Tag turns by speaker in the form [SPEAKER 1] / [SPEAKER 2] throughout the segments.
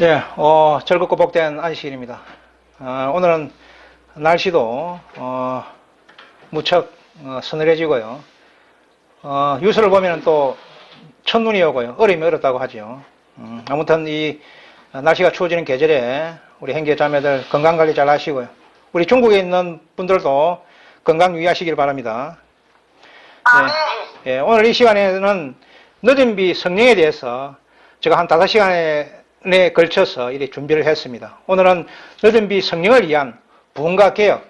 [SPEAKER 1] 예, 즐겁고 복된 안식일입니다. 오늘은 날씨도 무척 서늘해지고요. 뉴스를 보면 또 첫눈이 오고요. 얼음이 얼었다고 하죠. 아무튼 이 날씨가 추워지는 계절에 우리 형제 자매들 건강관리 잘 하시고요. 우리 중국에 있는 분들도 건강 유의하시길 바랍니다. 예, 오늘 이 시간에는 늦은 비 성령에 대해서 제가 한 5시간에 걸쳐서 이렇게 준비를 했습니다. 오늘은 늦은 비 성령을 위한 부흥과 개혁,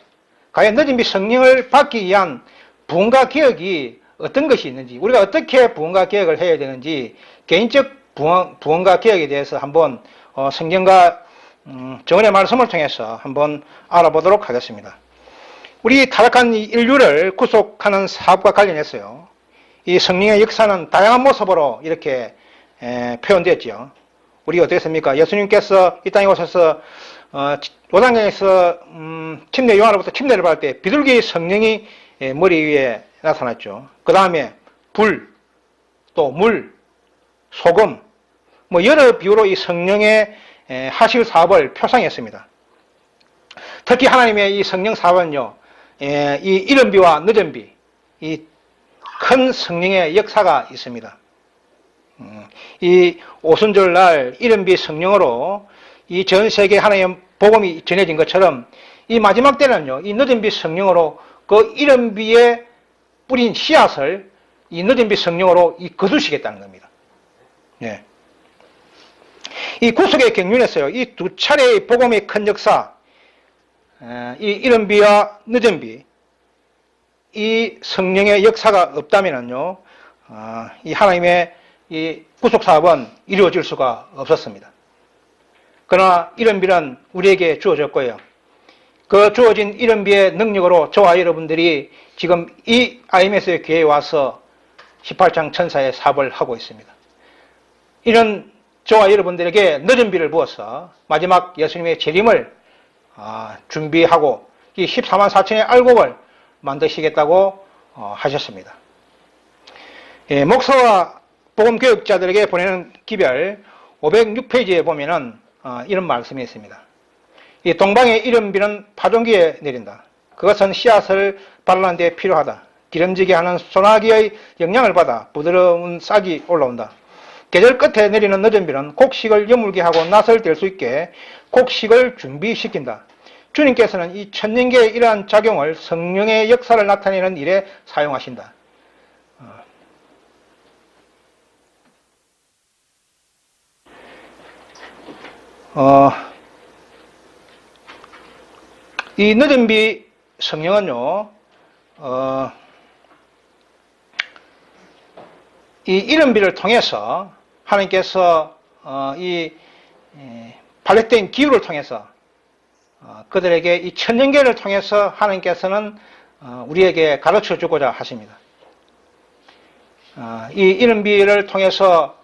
[SPEAKER 1] 과연 늦은 비 성령을 받기 위한 부흥과 개혁이 어떤 것이 있는지, 우리가 어떻게 부흥과 개혁을 해야 되는지, 개인적 부흥과 개혁에 대해서 한번 성경과 정언의 말씀을 통해서 한번 알아보도록 하겠습니다. 우리 타락한 인류를 구속하는 사업과 관련해서요, 이 성령의 역사는 다양한 모습으로 이렇게 표현되었죠. 우리 어떻습니까? 예수님께서 이 땅에 오셔서 요단강에서 침례 요한으로부터 침례를 받을 때 비둘기 성령이 머리 위에 나타났죠. 그 다음에 불, 또 물, 소금, 뭐 여러 비유로 이 성령의 하실 사업을 표상했습니다. 특히 하나님의 이 성령 사업은요, 이 이른 비와 늦은 비, 이 큰 성령의 역사가 있습니다. 이 오순절 날 이른 비 성령으로 이 전 세계 하나님의 복음이 전해진 것처럼 이 마지막 때는요, 이 늦은 비 성령으로 그 이른 비에 뿌린 씨앗을 이 늦은 비 성령으로 거두시겠다는 겁니다. 네. 이 구속의 경륜에서요, 이 두 차례의 복음의 큰 역사, 이 이른 비와 늦은 비, 이 성령의 역사가 없다면요, 이 하나님의 이 구속 사업은 이루어질 수가 없었습니다. 그러나 이른 비는 우리에게 주어졌고요. 그 주어진 이른 비의 능력으로 저와 여러분들이 지금 이 IMS의 교회에 와서 18장 천사의 사업을 하고 있습니다. 이런 저와 여러분들에게 늦은 비를 부어서 마지막 예수님의 재림을 준비하고 이 14만 4천의 알곡을 만드시겠다고 하셨습니다. 예, 목사와 복음교육자들에게 보내는 기별 506페이지에 보면은 이런 말씀이 있습니다. 이 동방의 이른 비는 파종기에 내린다. 그것은 씨앗을 발라는 데 필요하다. 기름지게 하는 소나기의 영향을 받아 부드러운 싹이 올라온다. 계절 끝에 내리는 늦은 비는 곡식을 여물게 하고 낫을 뗄 수 있게 곡식을 준비시킨다. 주님께서는 이 천년계의 이러한 작용을 성령의 역사를 나타내는 일에 사용하신다. 이 늦은 비 성령은요, 이 이른 비를 통해서 하나님께서 이 발렛된 기후를 통해서 그들에게 이 천년계를 통해서 하나님께서는 우리에게 가르쳐 주고자 하십니다. 이 이른 비를 통해서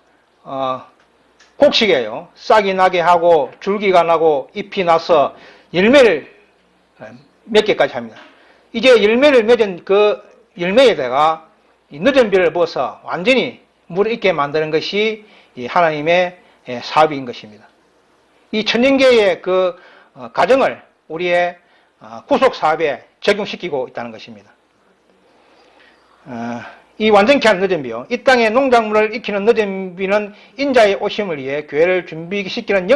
[SPEAKER 1] 곡식에요, 싹이 나게 하고 줄기가 나고 잎이 나서 열매를 몇 개까지 합니다. 이제 열매를 맺은 그 열매에다가 이 늦은 비를 부어서 완전히 물을 있게 만드는 것이 이 하나님의 사업인 것입니다. 이 천년계의 그 가정을 우리의 구속 사업에 적용시키고 있다는 것입니다. 이 완전케 한 늦은 비요, 이 땅의 농작물을 익히는 늦은 비는 인자의 오심을 위해 교회를 준비시키는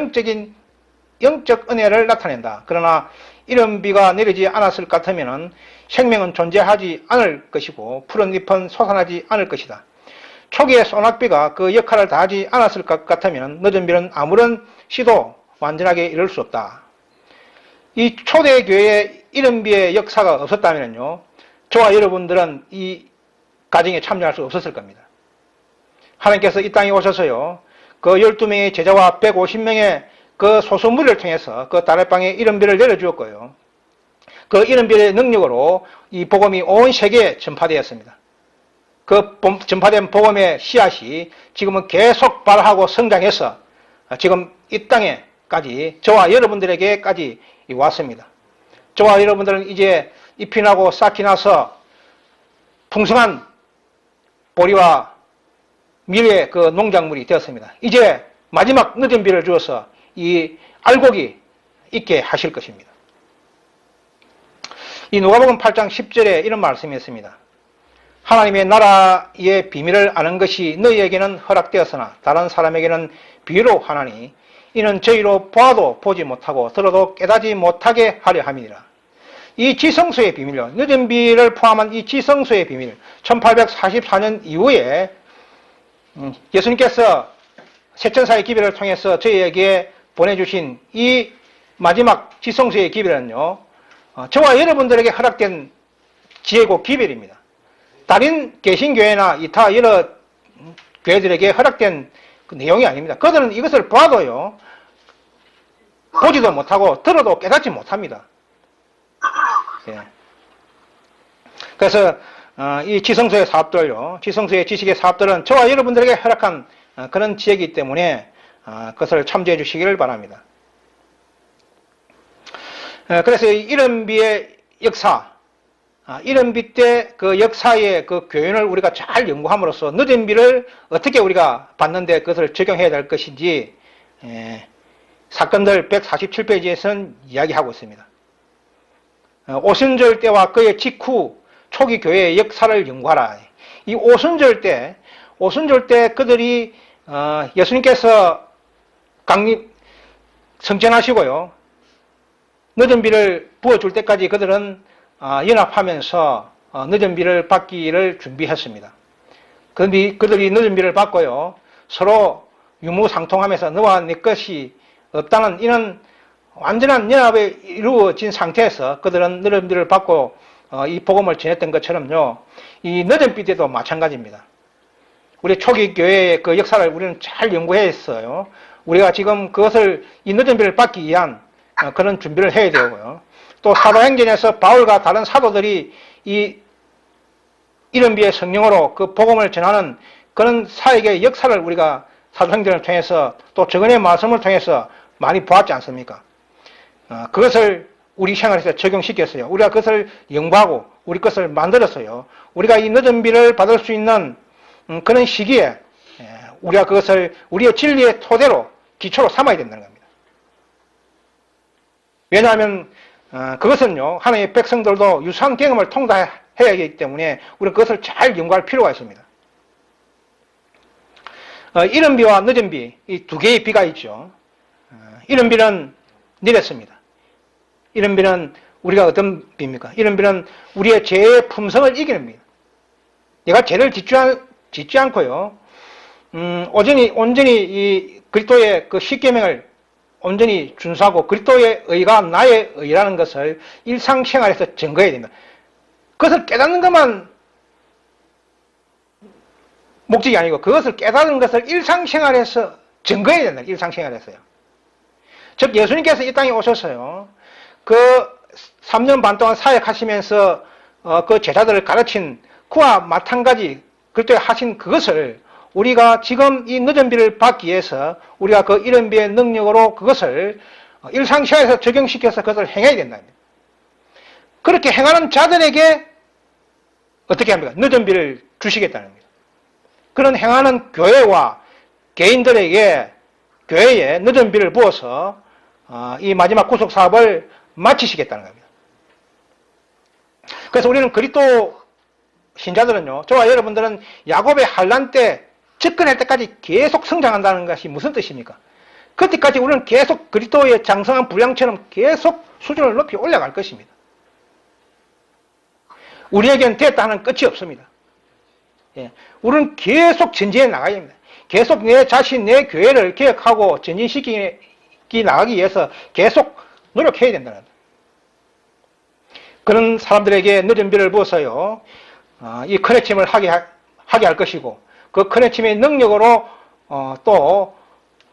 [SPEAKER 1] 영적 은혜를 나타낸다. 그러나 이런 비가 내리지 않았을 것 같으면 생명은 존재하지 않을 것이고 푸른 잎은 솟아나지 않을 것이다. 초기의 소낙비가 그 역할을 다하지 않았을 것 같으면 늦은 비는 아무런 시도 완전하게 이룰 수 없다. 이 초대교회의 이른 비의 역사가 없었다면요, 저와 여러분들은 이 가정에 참여할 수 없었을 겁니다. 하나님께서 이 땅에 오셔서요, 그 12명의 제자와 150명의 그 소수무리를 통해서 그 다락방에 이른 비를 내려주었고요. 그 이른 비의 능력으로 이 복음이 온 세계에 전파되었습니다. 그 전파된 복음의 씨앗이 지금은 계속 발하고 성장해서 지금 이 땅에까지, 저와 여러분들에게까지 왔습니다. 저와 여러분들은 이제 잎이 나고 싹이 나서 풍성한 보리와 미래의 그 농작물이 되었습니다. 이제 마지막 늦은 비를 주어서 이 알곡이 있게 하실 것입니다. 이 누가복음 8장 10절에 이런 말씀이 있습니다. 하나님의 나라의 비밀을 아는 것이 너희에게는 허락되었으나 다른 사람에게는 비유로 하나니 이는 저희로 보아도 보지 못하고 들어도 깨닫지 못하게 하려 함이니라. 이 지성소의 비밀요, 늦은 비를 포함한 이 지성소의 비밀, 1844년 이후에 예수님께서 세천사의 기별을 통해서 저희에게 보내주신 이 마지막 지성소의 기별은요, 저와 여러분들에게 허락된 지혜고 기별입니다. 다른 개신교회나 이타 여러 교회들에게 허락된 그 내용이 아닙니다. 그들은 이것을 봐도요, 보지도 못하고 들어도 깨닫지 못합니다. 예. 그래서 이 지성소의 사업들요, 지성소의 지식의 사업들은 저와 여러분들에게 허락한 그런 지혜이기 때문에 그것을 참조해 주시기를 바랍니다. 그래서 이른비의 역사, 이른비 때 그 역사의 그 교훈을 우리가 잘 연구함으로써 늦은 비를 어떻게 우리가 봤는데 그것을 적용해야 될 것인지 사건들 147페이지에서는 이야기하고 있습니다. 오순절 때와 그의 직후 초기 교회의 역사를 연구하라. 이 오순절 때 그들이 예수님께서 성전하시고요, 늦은 비를 부어줄 때까지 그들은 연합하면서 늦은 비를 받기를 준비했습니다. 그들이 늦은 비를 받고요, 서로 유무상통하면서 너와 내 것이 없다는 이런 완전한 연합이 이루어진 상태에서 그들은 늦은 비를 받고 이 복음을 전했던 것처럼요, 이 늦은 비 때도 마찬가지입니다. 우리 초기 교회의 그 역사를 우리는 잘 연구했어요. 우리가 지금 그것을 이 늦은 비를 받기 위한 그런 준비를 해야 되고요. 또 사도행전에서 바울과 다른 사도들이 이 이른비의 성령으로 그 복음을 전하는 그런 사역의 역사를 우리가 사도행전을 통해서 또 저근의 말씀을 통해서 많이 보았지 않습니까? 그것을 우리 생활에서 적용시켰어요. 우리가 그것을 연구하고 우리 것을 만들었어요. 우리가 이 늦은 비를 받을 수 있는 그런 시기에 우리가 그것을 우리의 진리의 토대로 기초로 삼아야 된다는 겁니다. 왜냐하면 그것은요, 하나님의 백성들도 유사한 경험을 통달해야 하기 때문에 우리는 그것을 잘 연구할 필요가 있습니다. 이른 비와 늦은 비, 이 두 개의 비가 있죠. 이른 비는 내렸습니다. 이른 비는 우리가 어떤 비입니까? 이른 비는 우리의 죄의 품성을 이기는 비입니다. 내가 죄를 짓지 않고요, 온전히 이 그리스도의 그 십계명을 온전히 준수하고 그리스도의 의가 나의 의라는 것을 일상생활에서 증거해야 됩니다. 그것을 깨닫는 것만 목적이 아니고 그것을 깨닫는 것을 일상생활에서 증거해야 된다. 일상생활에서요. 즉 예수님께서 이 땅에 오셨어요. 그 3년 반 동안 사역하시면서 그 제자들을 가르친 그와 마찬가지 그때 하신 그것을 우리가 지금 이 늦은 비를 받기 위해서 우리가 그 이른 비의 능력으로 그것을 일상생활에서 적용시켜서 그것을 행해야 된다. 그렇게 행하는 자들에게 어떻게 합니까? 늦은 비를 주시겠다는 겁니다. 그런 행하는 교회와 개인들에게 교회에 늦은 비를 부어서 이 마지막 구속 사업을 마치시겠다는 겁니다. 그래서 우리는 그리스도 신자들은요, 저와 여러분들은 야곱의 환난 때 접근할 때까지 계속 성장한다는 것이 무슨 뜻입니까? 그때까지 우리는 계속 그리스도의 장성한 분량처럼 계속 수준을 높이 올라갈 것입니다. 우리에겐 됐다 하는 끝이 없습니다. 예, 우리는 계속 전진해 나가야 합니다. 계속 내 자신, 내 교회를 개혁하고 전진시키 나가기 위해서 계속 노력해야 된다는 겁니다. 그런 사람들에게 늦은 비를 부어서요, 이 큰 핵심을 하게 할 것이고, 그 큰 핵심의 능력으로 또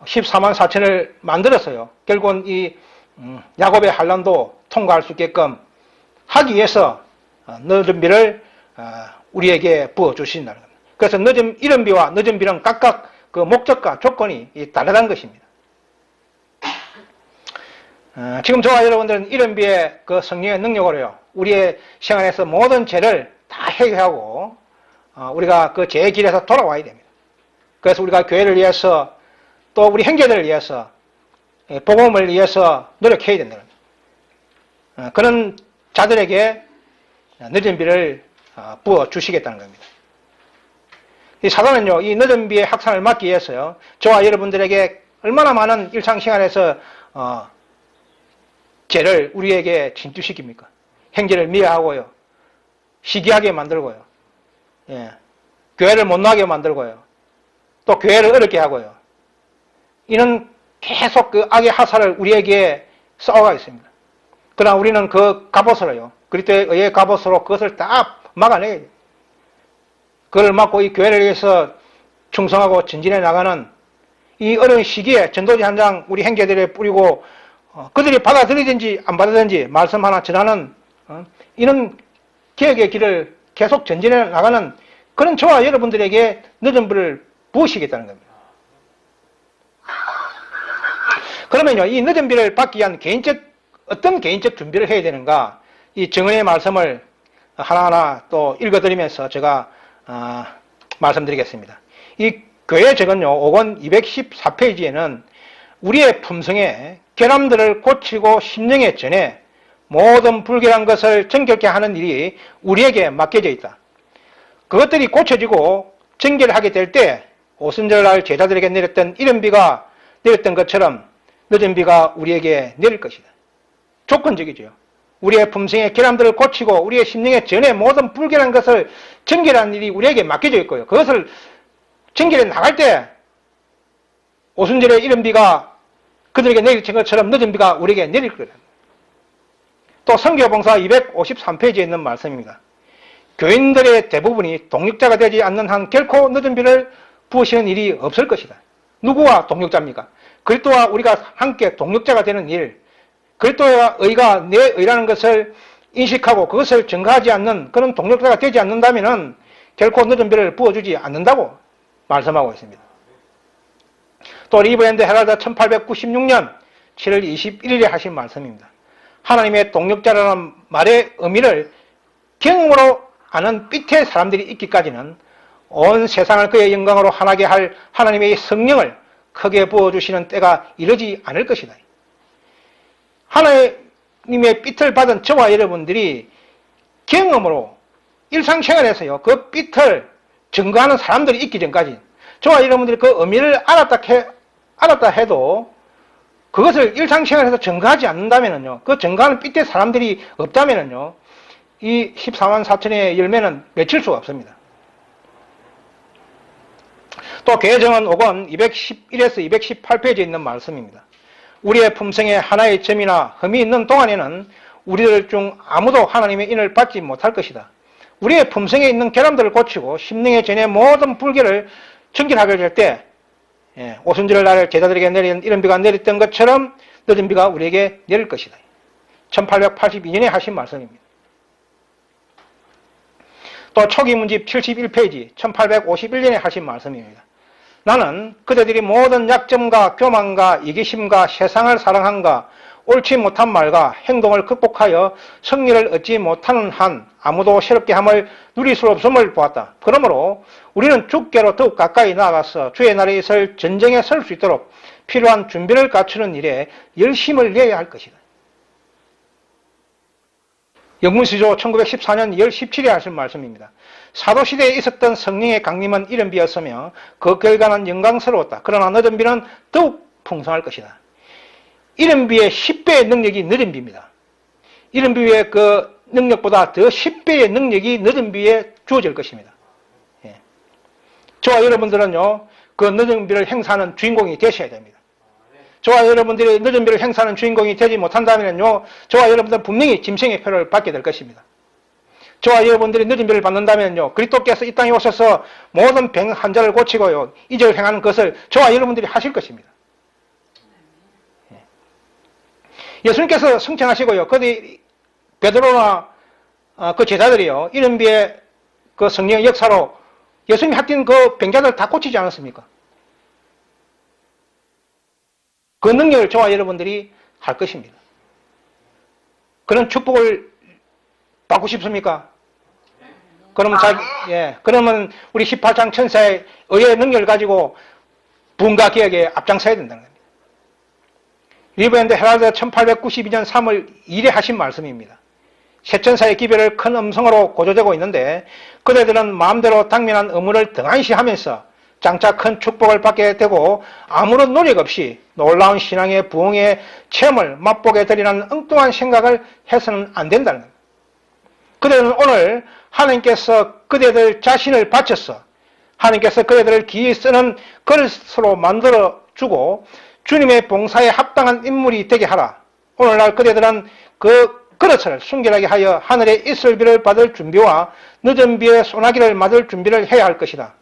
[SPEAKER 1] 14만 4천을 만들었어요. 결국은 이 야곱의 환난도 통과할 수 있게끔 하기 위해서 늦은 비를 우리에게 부어주신다는 겁니다. 그래서 이른 비와 늦은 비는 각각 그 목적과 조건이 다르다는 것입니다. 지금 저와 여러분들은 이른 비의 그 성령의 능력으로요, 우리의 생활에서 모든 죄를 다 해결하고 우리가 그 죄의 길에서 돌아와야 됩니다. 그래서 우리가 교회를 위해서 또 우리 형제들을 위해서 복음을 위해서 노력해야 된다는 겁니다. 그런 자들에게 늦은 비를 부어 주시겠다는 겁니다. 이 사도는요, 이 늦은 비의 확산을 막기 위해서요, 저와 여러분들에게 얼마나 많은 일상생활에서 죄를 우리에게 진두시킵니까? 행제를 미화하고요, 시기하게 만들고요, 교회를 못 나게 만들고요, 또 교회를 어렵게 하고요. 이는 계속 그 악의 하사를 우리에게 쌓아가겠습니다. 그러나 우리는 그 갑옷으로요, 그리스도의 의의 갑옷으로 그것을 다 막아내야 돼요. 그걸 막고 이 교회를 위해서 충성하고 전진해 나가는 이 어려운 시기에 전도지 한 장 우리 형제들에 뿌리고 그들이 받아들이든지 안 받아들이든지 말씀 하나 전하는 이런 개혁의 길을 계속 전진해 나가는 그런 저와 여러분들에게 늦은 불을 부으시겠다는 겁니다. 그러면요, 이 늦은 비를 받기 위한 어떤 개인적 준비를 해야 되는가, 이 정언의 말씀을 하나하나 또 읽어드리면서 제가 말씀드리겠습니다. 이 교회 적은요, 5권 214페이지에는 우리의 품성에 결함들을 고치고 심령에 전해 모든 불결한 것을 정결케 하는 일이 우리에게 맡겨져 있다. 그것들이 고쳐지고 정결하게 될 때 오순절날 제자들에게 내렸던 이른 비가 내렸던 것처럼 늦은 비가 우리에게 내릴 것이다. 조건적이죠. 우리의 품성의 결함들을 고치고 우리의 심령에 전해 모든 불결한 것을 정결하는 일이 우리에게 맡겨져 있고요. 그것을 정결해 나갈 때 오순절의 이른 비가 그들에게 내리친 것처럼 늦은 비가 우리에게 내릴 거다. 또 선교봉사 253페이지에 있는 말씀입니다. 교인들의 대부분이 동력자가 되지 않는 한 결코 늦은 비를 부으시는 일이 없을 것이다. 누구와 동력자입니까? 그리스도와 우리가 함께 동력자가 되는 일, 그리스도의 의가 내 의라는 것을 인식하고 그것을 증거하지 않는 그런 동력자가 되지 않는다면 결코 늦은 비를 부어주지 않는다고 말씀하고 있습니다. 또 리브랜드 헤럴드 1896년 7월 21일에 하신 말씀입니다. 하나님의 동력자라는 말의 의미를 경험으로 아는 삐태의 사람들이 있기까지는 온 세상을 그의 영광으로 환하게 할 하나님의 성령을 크게 부어주시는 때가 이르지 않을 것이다. 하나님의 삐틀 받은 저와 여러분들이 경험으로 일상생활에서요, 그 삐틀 증거하는 사람들이 있기 전까지 저와 여러분들이 그 의미를 알았다 해도 그것을 일상생활에서 증거하지 않는다면요, 그 증거하는 삐태 사람들이 없다면요, 이 14만 4천의 열매는 맺힐 수가 없습니다. 또 교회정언 5권 211에서 218페이지에 있는 말씀입니다. 우리의 품성에 하나의 점이나 흠이 있는 동안에는 우리들 중 아무도 하나님의 인을 받지 못할 것이다. 우리의 품성에 있는 결함들을 고치고 심령에 전해 모든 불결을 정결하게 될 때 오순절 날 제자들에게 내린 이른 비가 내렸던 것처럼 늦은 비가 우리에게 내릴 것이다. 1882년에 하신 말씀입니다. 또 초기 문집 71페이지 1851년에 하신 말씀입니다. 나는 그대들이 모든 약점과 교만과 이기심과 세상을 사랑함과 옳지 못한 말과 행동을 극복하여 승리를 얻지 못하는 한 아무도 새롭게 함을 누릴 수 없음을 보았다. 그러므로 우리는 주께로 더욱 가까이 나아가서 주의 날에 있을 전쟁에 설 수 있도록 필요한 준비를 갖추는 일에 열심을 내야 할 것이다. 영문시조 1914년 2월 17일에 하신 말씀입니다. 사도시대에 있었던 성령의 강림은 이른 비였으며 그 결과는 영광스러웠다. 그러나 늦은 비는 더욱 풍성할 것이다. 이른 비의 10배의 능력이 늦은 비입니다. 이른 비의 그 능력보다 더 10배의 능력이 늦은 비에 주어질 것입니다. 저와 여러분들은요, 그 늦은 비를 행사하는 주인공이 되셔야 됩니다. 저와 여러분들이 늦은 비를 행사하는 주인공이 되지 못한다면요, 저와 여러분들은 분명히 짐승의 표를 받게 될 것입니다. 저와 여러분들이 늦은 비를 받는다면요, 그리스도께서 이 땅에 오셔서 모든 병 환자를 고치고요, 이적을 행하는 것을 저와 여러분들이 하실 것입니다. 예수님께서 승천하시고요, 그들이 베드로나 그 제자들이요, 이른 비의 그 성령의 역사로 예수님이 하신 그 병자들 다 고치지 않았습니까? 그 능력을 저와 여러분들이 할 것입니다. 그런 축복을 받고 싶습니까? 그러면 그러면 우리 18장 천사의 의의 능력을 가지고 부흥과 개혁에 앞장서야 된다는 겁니다. 리버앤드 헤럴드 1892년 3월 2일에 하신 말씀입니다. 세천사의 기별을 큰 음성으로 고조되고 있는데 그대들은 마음대로 당면한 의무를 등한시하면서 장차 큰 축복을 받게 되고 아무런 노력 없이 놀라운 신앙의 부흥의 체험을 맛보게 되리라는 엉뚱한 생각을 해서는 안 된다는 겁니다. 그대들은 오늘 하나님께서 그대들 자신을 바쳐서 하나님께서 그대들을 기이 쓰는 그릇으로 만들어주고 주님의 봉사에 합당한 인물이 되게 하라. 오늘날 그대들은 그 그릇을 순결하게 하여 하늘의 이슬비를 받을 준비와 늦은 비의 소나기를 맞을 준비를 해야 할 것이다.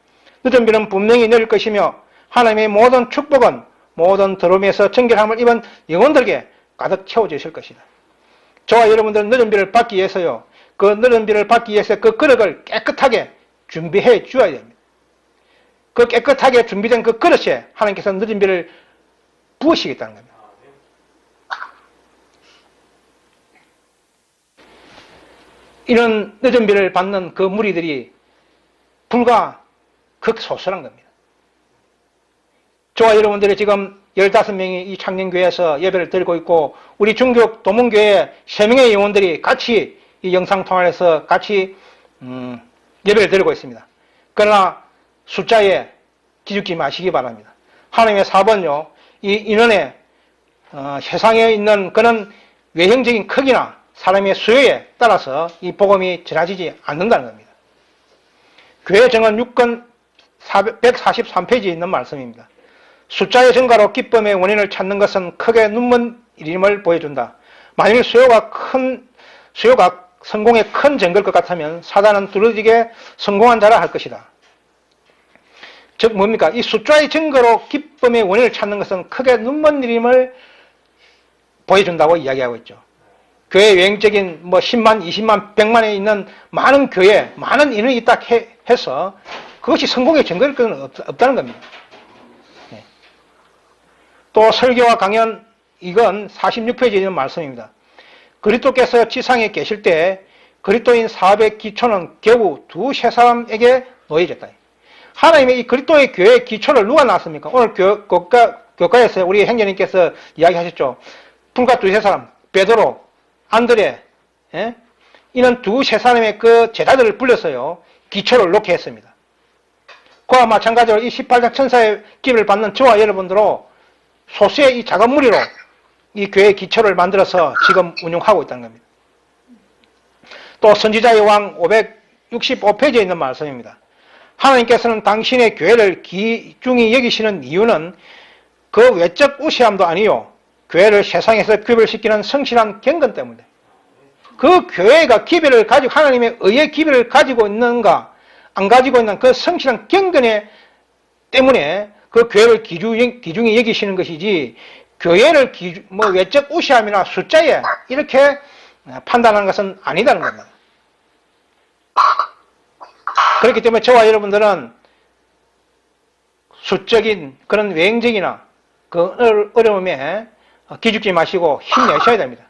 [SPEAKER 1] 늦은 비는 분명히 내릴 것이며 하나님의 모든 축복은 모든 더러움에서 정결함을 입은 영혼들에게 가득 채워져 있을 것이다. 저와 여러분들은 늦은 비를 받기 위해서요. 그 늦은 비를 받기 위해서 그 그릇을 깨끗하게 준비해 주어야 됩니다. 그 깨끗하게 준비된 그 그릇에 하나님께서 늦은 비를 부으시겠다는 겁니다. 이런 늦은 비를 받는 그 무리들이 불과 극소수란 겁니다. 저와 여러분들이 지금 15명이 이 창녕교회에서 예배를 드리고 있고 우리 중교육 도문교회 3명의 영혼들이 같이 이 영상통화에서 같이 예배를 드리고 있습니다. 그러나 숫자에 기죽지 마시기 바랍니다. 하나님의 사업은요, 이 인원의 세상에 있는 그런 외형적인 크기나 사람의 수요에 따라서 이 복음이 전해지지 않는다는 겁니다. 교회 정언 6권 143페이지에 있는 말씀입니다. 숫자의 증가로 기쁨의 원인을 찾는 것은 크게 눈먼 일임을 보여준다. 만일 수요가 성공에 큰 증거일 것 같으면 사단은 두루지게 성공한 자라 할 것이다. 즉 뭡니까? 이 숫자의 증거로 기쁨의 원인을 찾는 것은 크게 눈먼 일임을 보여준다고 이야기하고 있죠. 교회 외형적인 10만, 20만, 100만에 있는 많은 교회, 많은 인원이 있다 해서 그것이 성공의 증거일 건 없다는 겁니다. 또 설교와 강연, 이건 46페이지에 있는 말씀입니다. 그리스도께서 지상에 계실 때 그리스도인 사업의 기초는 겨우 두세 사람에게 놓여졌다. 하나님의 이 그리스도의 교회의 기초를 누가 놨습니까? 오늘 교과에서 우리 행자님께서 이야기하셨죠. 불과 두세 사람, 베드로, 안드레, 이는 두세 사람의 그 제자들을 불러서요, 기초를 놓게 했습니다. 그와 마찬가지로 이 18장 천사의 기를 받는 저와 여러분들로 소수의 이 작은 무리로 이 교회의 기초를 만들어서 지금 운영하고 있다는 겁니다. 또 선지자의 왕 565페이지에 있는 말씀입니다. 하나님께서는 당신의 교회를 귀중히 여기시는 이유는 그 외적 우시함도 아니요 교회를 세상에서 구별시키는 성실한 경건 때문에 그 교회가 기별을 가지고 하나님의 의의 기별을 가지고 있는가 안 가지고 있는 그 성실한 경건에 때문에 그 교회를 귀중히 여기시는 것이지 교회를 외적 우시함이나 숫자에 이렇게 판단하는 것은 아니다는 겁니다. 그렇기 때문에 저와 여러분들은 수적인 그런 외형적이나 그 어려움에 기죽지 마시고 힘내셔야 됩니다.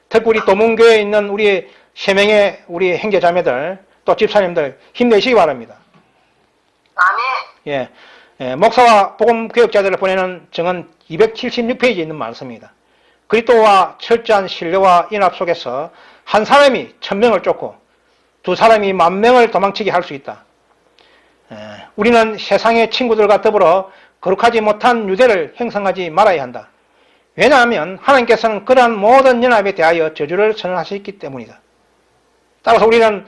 [SPEAKER 1] 특히 우리 도문교회에 있는 우리 3명의 우리 형제자매들 또 집사님들 힘내시기 바랍니다. 아멘. 예, 목사와 복음교육자들을 보내는 정언 276페이지에 있는 말씀입니다. 그리스도와 철저한 신뢰와 연합 속에서 한 사람이 1000명을 쫓고 두 사람이 10,000명을 도망치게 할 수 있다. 우리는 세상의 친구들과 더불어 거룩하지 못한 유대를 형성하지 말아야 한다. 왜냐하면 하나님께서는 그러한 모든 연합에 대하여 저주를 선언하셨기 때문이다. 따라서 우리는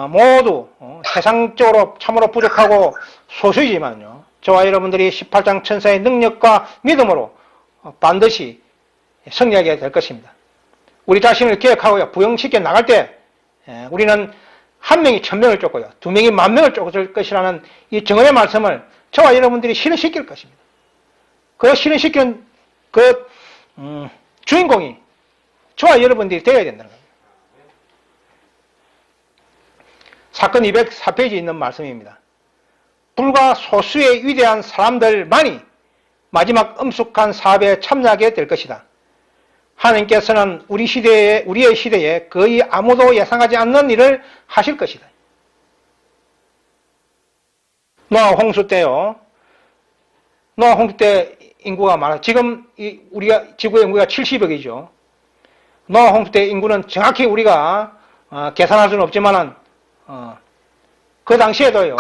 [SPEAKER 1] 모두 세상적으로 참으로 부족하고 소수이지만요. 저와 여러분들이 18장 천사의 능력과 믿음으로 반드시 승리하게 될 것입니다. 우리 자신을 기억하고요. 부흥시켜 나갈 때 우리는 1명이 1000명을 쫓고요. 2명이 10,000명을 쫓을 것이라는 이 정언의 말씀을 저와 여러분들이 실현시킬 것입니다. 그 실현시키는 그 주인공이 저와 여러분들이 되어야 된다는 겁니다. 사건 204페이지에 있는 말씀입니다. 불과 소수의 위대한 사람들만이 마지막 엄숙한 사업에 참여하게 될 것이다. 하나님께서는 우리의 시대에 거의 아무도 예상하지 않는 일을 하실 것이다. 노아 홍수 때요. 노아 홍수 때 인구가 많아. 지금 우리가 지구의 인구가 70억이죠. 노아 홍수 때 인구는 정확히 우리가 계산할 수는 없지만은 그 당시에도요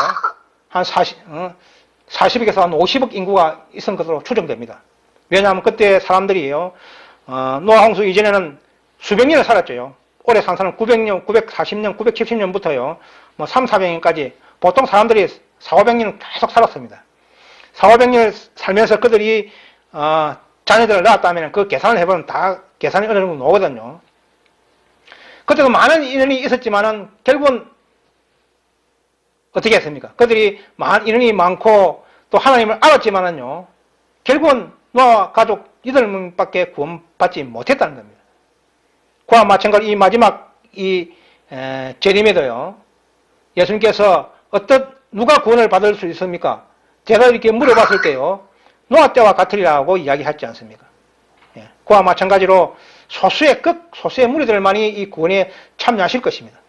[SPEAKER 1] 한 40억에서 한 50억 인구가 있은 것으로 추정됩니다. 왜냐하면 그때 사람들이요 노아 홍수 이전에는 수백 년을 살았죠. 오래 산 사람은 900년, 940년, 970년부터요 뭐 3, 400년까지 보통 사람들이 4, 500년 계속 살았습니다. 4, 500년 살면서 그들이 자녀들을 낳았다면 그 계산을 해보면 다 계산이 어느 정도 나오거든요. 그때도 많은 인원이 있었지만은 결국은 어떻게 했습니까? 그들이 인원이 많고 또 하나님을 알았지만은요 결국은 노아 가족 8명밖에 구원받지 못했다는 겁니다. 그와 마찬가지로 이 마지막 재림에도요 예수님께서 누가 구원을 받을 수 있습니까? 제가 이렇게 물어봤을 때요 노아 때와 같으리라고 이야기하지 않습니까? 그와 마찬가지로 소수의 무리들만이 이 구원에 참여하실 것입니다.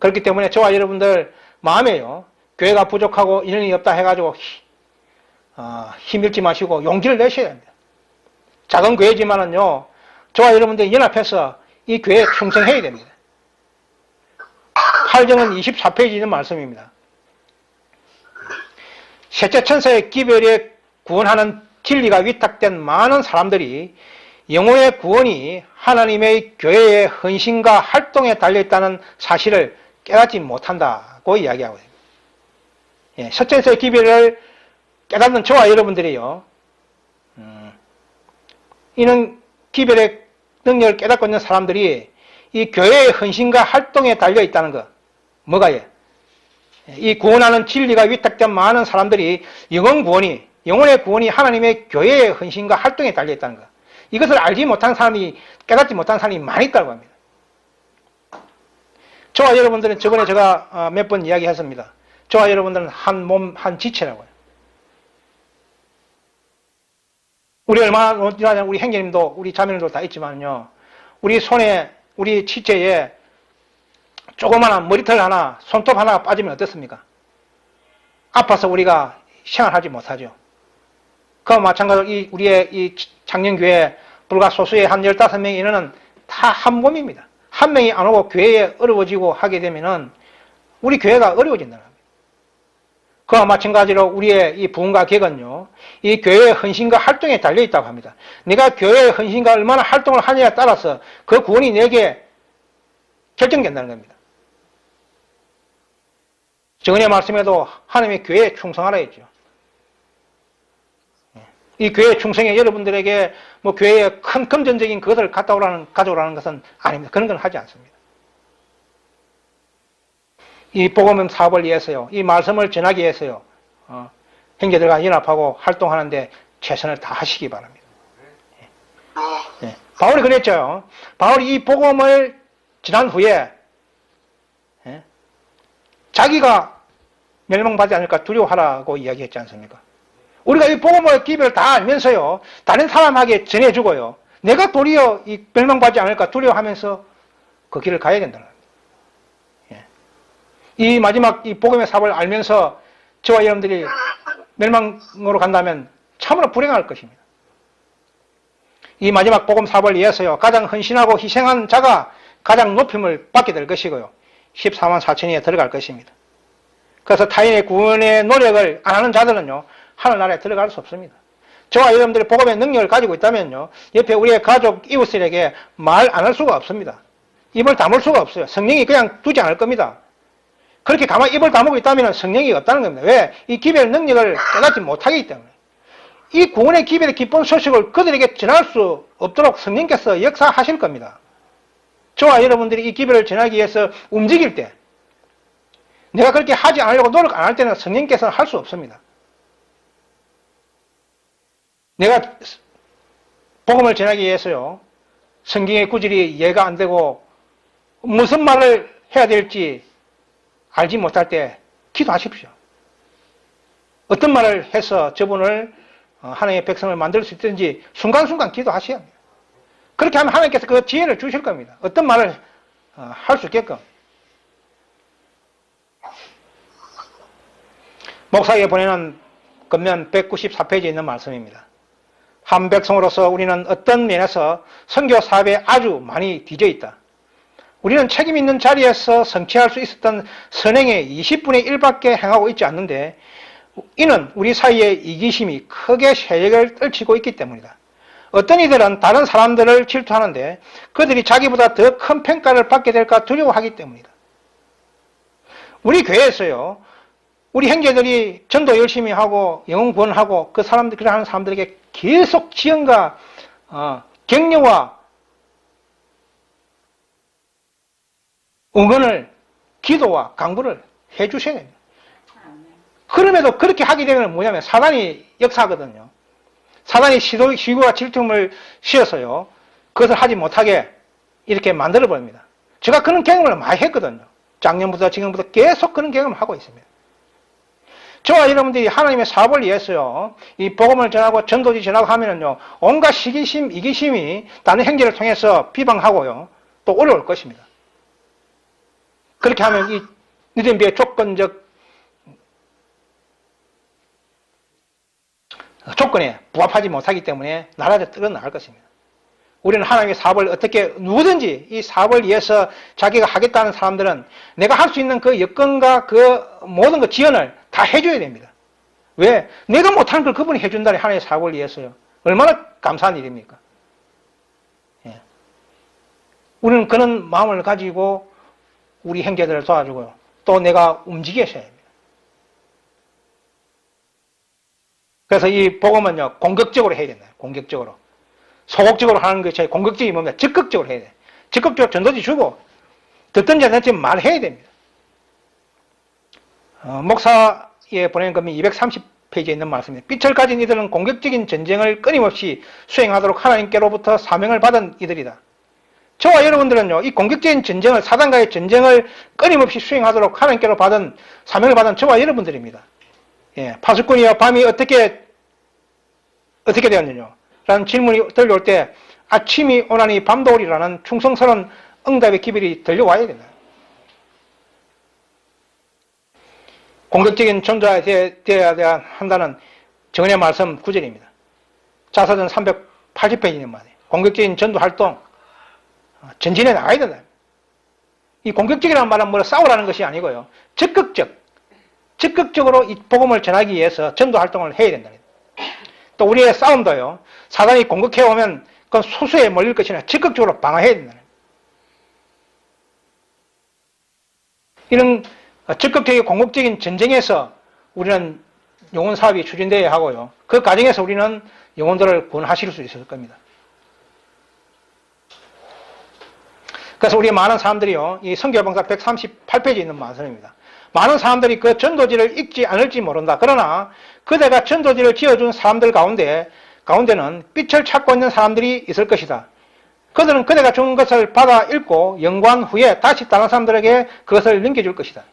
[SPEAKER 1] 그렇기 때문에 저와 여러분들 마음에요 교회가 부족하고 인원이 없다 해가지고 힘들지 마시고 용기를 내셔야 됩니다. 작은 교회지만은요 저와 여러분들이 연합해서 이 교회에 충성해야 됩니다. 팔정은 24페이지에 있는 말씀입니다. 셋째 천사의 기별에 구원하는 진리가 위탁된 많은 사람들이 영혼의 구원이 하나님의 교회의 헌신과 활동에 달려있다는 사실을 깨닫지 못한다고 이야기하고 있습니다. 셋째 천사의 기별을 깨닫는 저와 여러분들이요 이는 기별의 능력을 깨닫고 있는 사람들이 이 교회의 헌신과 활동에 달려있다는 것 뭐가요? 이 구원하는 진리가 위탁된 많은 사람들이 영혼의 구원이 하나님의 교회의 헌신과 활동에 달려있다는 것. 이것을 알지 못한 사람이, 깨닫지 못한 사람이 많이 있다고 합니다. 저와 여러분들은 저번에 제가 몇 번 이야기했습니다. 저와 여러분들은 한 몸, 한 지체라고요. 우리 우리 형제님도, 우리 자매님도 다 있지만요. 우리 손에, 우리 지체에 조그마한 머리털 하나, 손톱 하나가 빠지면 어떻습니까? 아파서 우리가 생활하지 못하죠. 그와 마찬가지로 우리의 이 작년교회 불과 소수의 한 15명의 인원은 다 한 몸입니다. 한 명이 안 오고 교회에 어려워지고 하게 되면은 우리 교회가 어려워진다는 겁니다. 그와 마찬가지로 우리의 이 부흥과 객은요, 이 교회의 헌신과 활동에 달려있다고 합니다. 내가 교회의 헌신과 얼마나 활동을 하느냐에 따라서 그 구원이 내게 결정된다는 겁니다. 정언의 말씀에도 하나님의 교회에 충성하라 했죠. 이 교회 충성에 여러분들에게 뭐 교회에 큰 금전적인 것을 가져오라는 것은 아닙니다. 그런 건 하지 않습니다. 이 복음 사업을 위해서요, 이 말씀을 전하기 위해서요, 형제들과 연합하고 활동하는데 최선을 다하시기 바랍니다. 바울이 그랬죠. 바울이 이 복음을 전한 후에 자기가 멸망받지 않을까 두려워하라고 이야기했지 않습니까? 우리가 이 복음의 기별을 다 알면서요, 다른 사람에게 전해주고요, 내가 도리어 이 멸망받지 않을까 두려워하면서 그 길을 가야 된다는 겁니다. 이 마지막 이 복음의 사업을 알면서 저와 여러분들이 멸망으로 간다면 참으로 불행할 것입니다. 이 마지막 복음 사업을 위해서요, 가장 헌신하고 희생한 자가 가장 높임을 받게 될 것이고요, 14만 4천이에 들어갈 것입니다. 그래서 타인의 구원의 노력을 안 하는 자들은요, 하늘나라에 들어갈 수 없습니다. 저와 여러분들이 복음의 능력을 가지고 있다면요, 옆에 우리의 가족, 이웃들에게 말 안 할 수가 없습니다. 입을 다물 수가 없어요. 성령이 그냥 두지 않을 겁니다. 그렇게 가만히 입을 다물고 있다면 성령이 없다는 겁니다. 왜? 이 기별의 능력을 깨닫지 못하기 때문에. 이 구원의 기별의 기쁜 소식을 그들에게 전할 수 없도록 성령께서 역사하실 겁니다. 저와 여러분들이 이 기별을 전하기 위해서 움직일 때, 내가 그렇게 하지 않으려고 노력 안 할 때는 성령께서는 할 수 없습니다. 내가 복음을 전하기 위해서요, 성경의 구절이 이해가 안 되고 무슨 말을 해야 될지 알지 못할 때 기도하십시오. 어떤 말을 해서 저분을 하나님의 백성을 만들 수 있든지 순간순간 기도하셔야 합니다. 그렇게 하면 하나님께서 그 지혜를 주실 겁니다. 어떤 말을 할 수 있게끔. 목사에게 보내는 겉면 194페이지에 있는 말씀입니다. 한 백성으로서 우리는 어떤 면에서 선교 사업에 아주 많이 뒤져 있다. 우리는 책임 있는 자리에서 성취할 수 있었던 선행의 20분의 1밖에 행하고 있지 않는데 이는 우리 사이에 이기심이 크게 세력을 떨치고 있기 때문이다. 어떤 이들은 다른 사람들을 질투하는데 그들이 자기보다 더 큰 평가를 받게 될까 두려워하기 때문이다. 우리 교회에서요, 우리 형제들이 전도 열심히 하고 영혼 구원하고 그 사람들, 그래 하는 사람들에게 계속 지원과 격려와 응원을, 기도와 강구를 해 주셔야 됩니다. 그럼에도 그렇게 하게 되면 뭐냐면 사단이 역사하거든요. 사단이 시기와 질투를 씌워서요, 그것을 하지 못하게 이렇게 만들어 버립니다. 제가 그런 경험을 많이 했거든요. 작년부터 지금부터 계속 그런 경험을 하고 있습니다. 저와 여러분들이 하나님의 사업을 위해서요, 이 복음을 전하고 전도지 전하고 하면은요, 온갖 시기심, 이기심이 다른 형제를 통해서 비방하고요, 또 어려울 것입니다. 그렇게 하면 이 느림비의 조건적 조건에 부합하지 못하기 때문에 나라가 떨어나갈 것입니다. 우리는 하나님의 사업을 어떻게 누구든지 이 사업을 위해서 자기가 하겠다는 사람들은 내가 할 수 있는 그 여건과 그 모든 그 지원을 다 해줘야 됩니다. 왜? 내가 못하는 걸 그분이 해준다니 하나님의 사업을 위해서요. 얼마나 감사한 일입니까? 예. 우리는 그런 마음을 가지고 우리 형제들을 도와주고요. 또 내가 움직여야 합니다. 그래서 이 복음은요, 공격적으로 해야 된다. 공격적으로. 소극적으로 하는 것이 공격적이 뭡니까? 적극적으로 해야 돼. 적극적으로 전도지 주고, 듣든지 안 듣든지 말해야 됩니다. 목사에 보낸 것이 230페이지에 있는 말씀입니다. 빛을 가진 이들은 공격적인 전쟁을 끊임없이 수행하도록 하나님께로부터 사명을 받은 이들이다. 저와 여러분들은요, 이 공격적인 전쟁을, 사단과의 전쟁을 끊임없이 수행하도록 하나님께로 받은, 사명을 받은 저와 여러분들입니다. 예, 파수꾼이여 밤이 어떻게 되었느냐? 라는 질문이 들려올 때 아침이 오나니 밤도 오리라는 충성스러운 응답의 기별이 들려와야 된다. 공격적인 전도자가 되어야 한다는 정언의 말씀 9절입니다. 자서전 380페이지 있는 말이에요. 공격적인 전도 활동, 전진해 나가야 된다. 이 공격적이라는 말은 뭐 싸우라는 것이 아니고요. 적극적으로 이 복음을 전하기 위해서 전도 활동을 해야 된다. 또 우리의 싸움도요, 사단이 공격해오면 그건 소수에 몰릴 것이 아니라 적극적으로 방어해야 된다. 이런 적극적이고 공격적인 전쟁에서 우리는 영혼 사업이 추진되어야 하고요. 그 과정에서 우리는 영혼들을 구원하실 수 있을 겁니다. 그래서 우리 많은 사람들이요, 이 선교봉사 138페이지에 있는 말씀입니다. 많은 사람들이 그 전도지를 읽지 않을지 모른다. 그러나 그대가 전도지를 지어준 사람들 가운데는 빛을 찾고 있는 사람들이 있을 것이다. 그들은 그대가 준 것을 받아 읽고 연구한 후에 다시 다른 사람들에게 그것을 넘겨줄 것이다.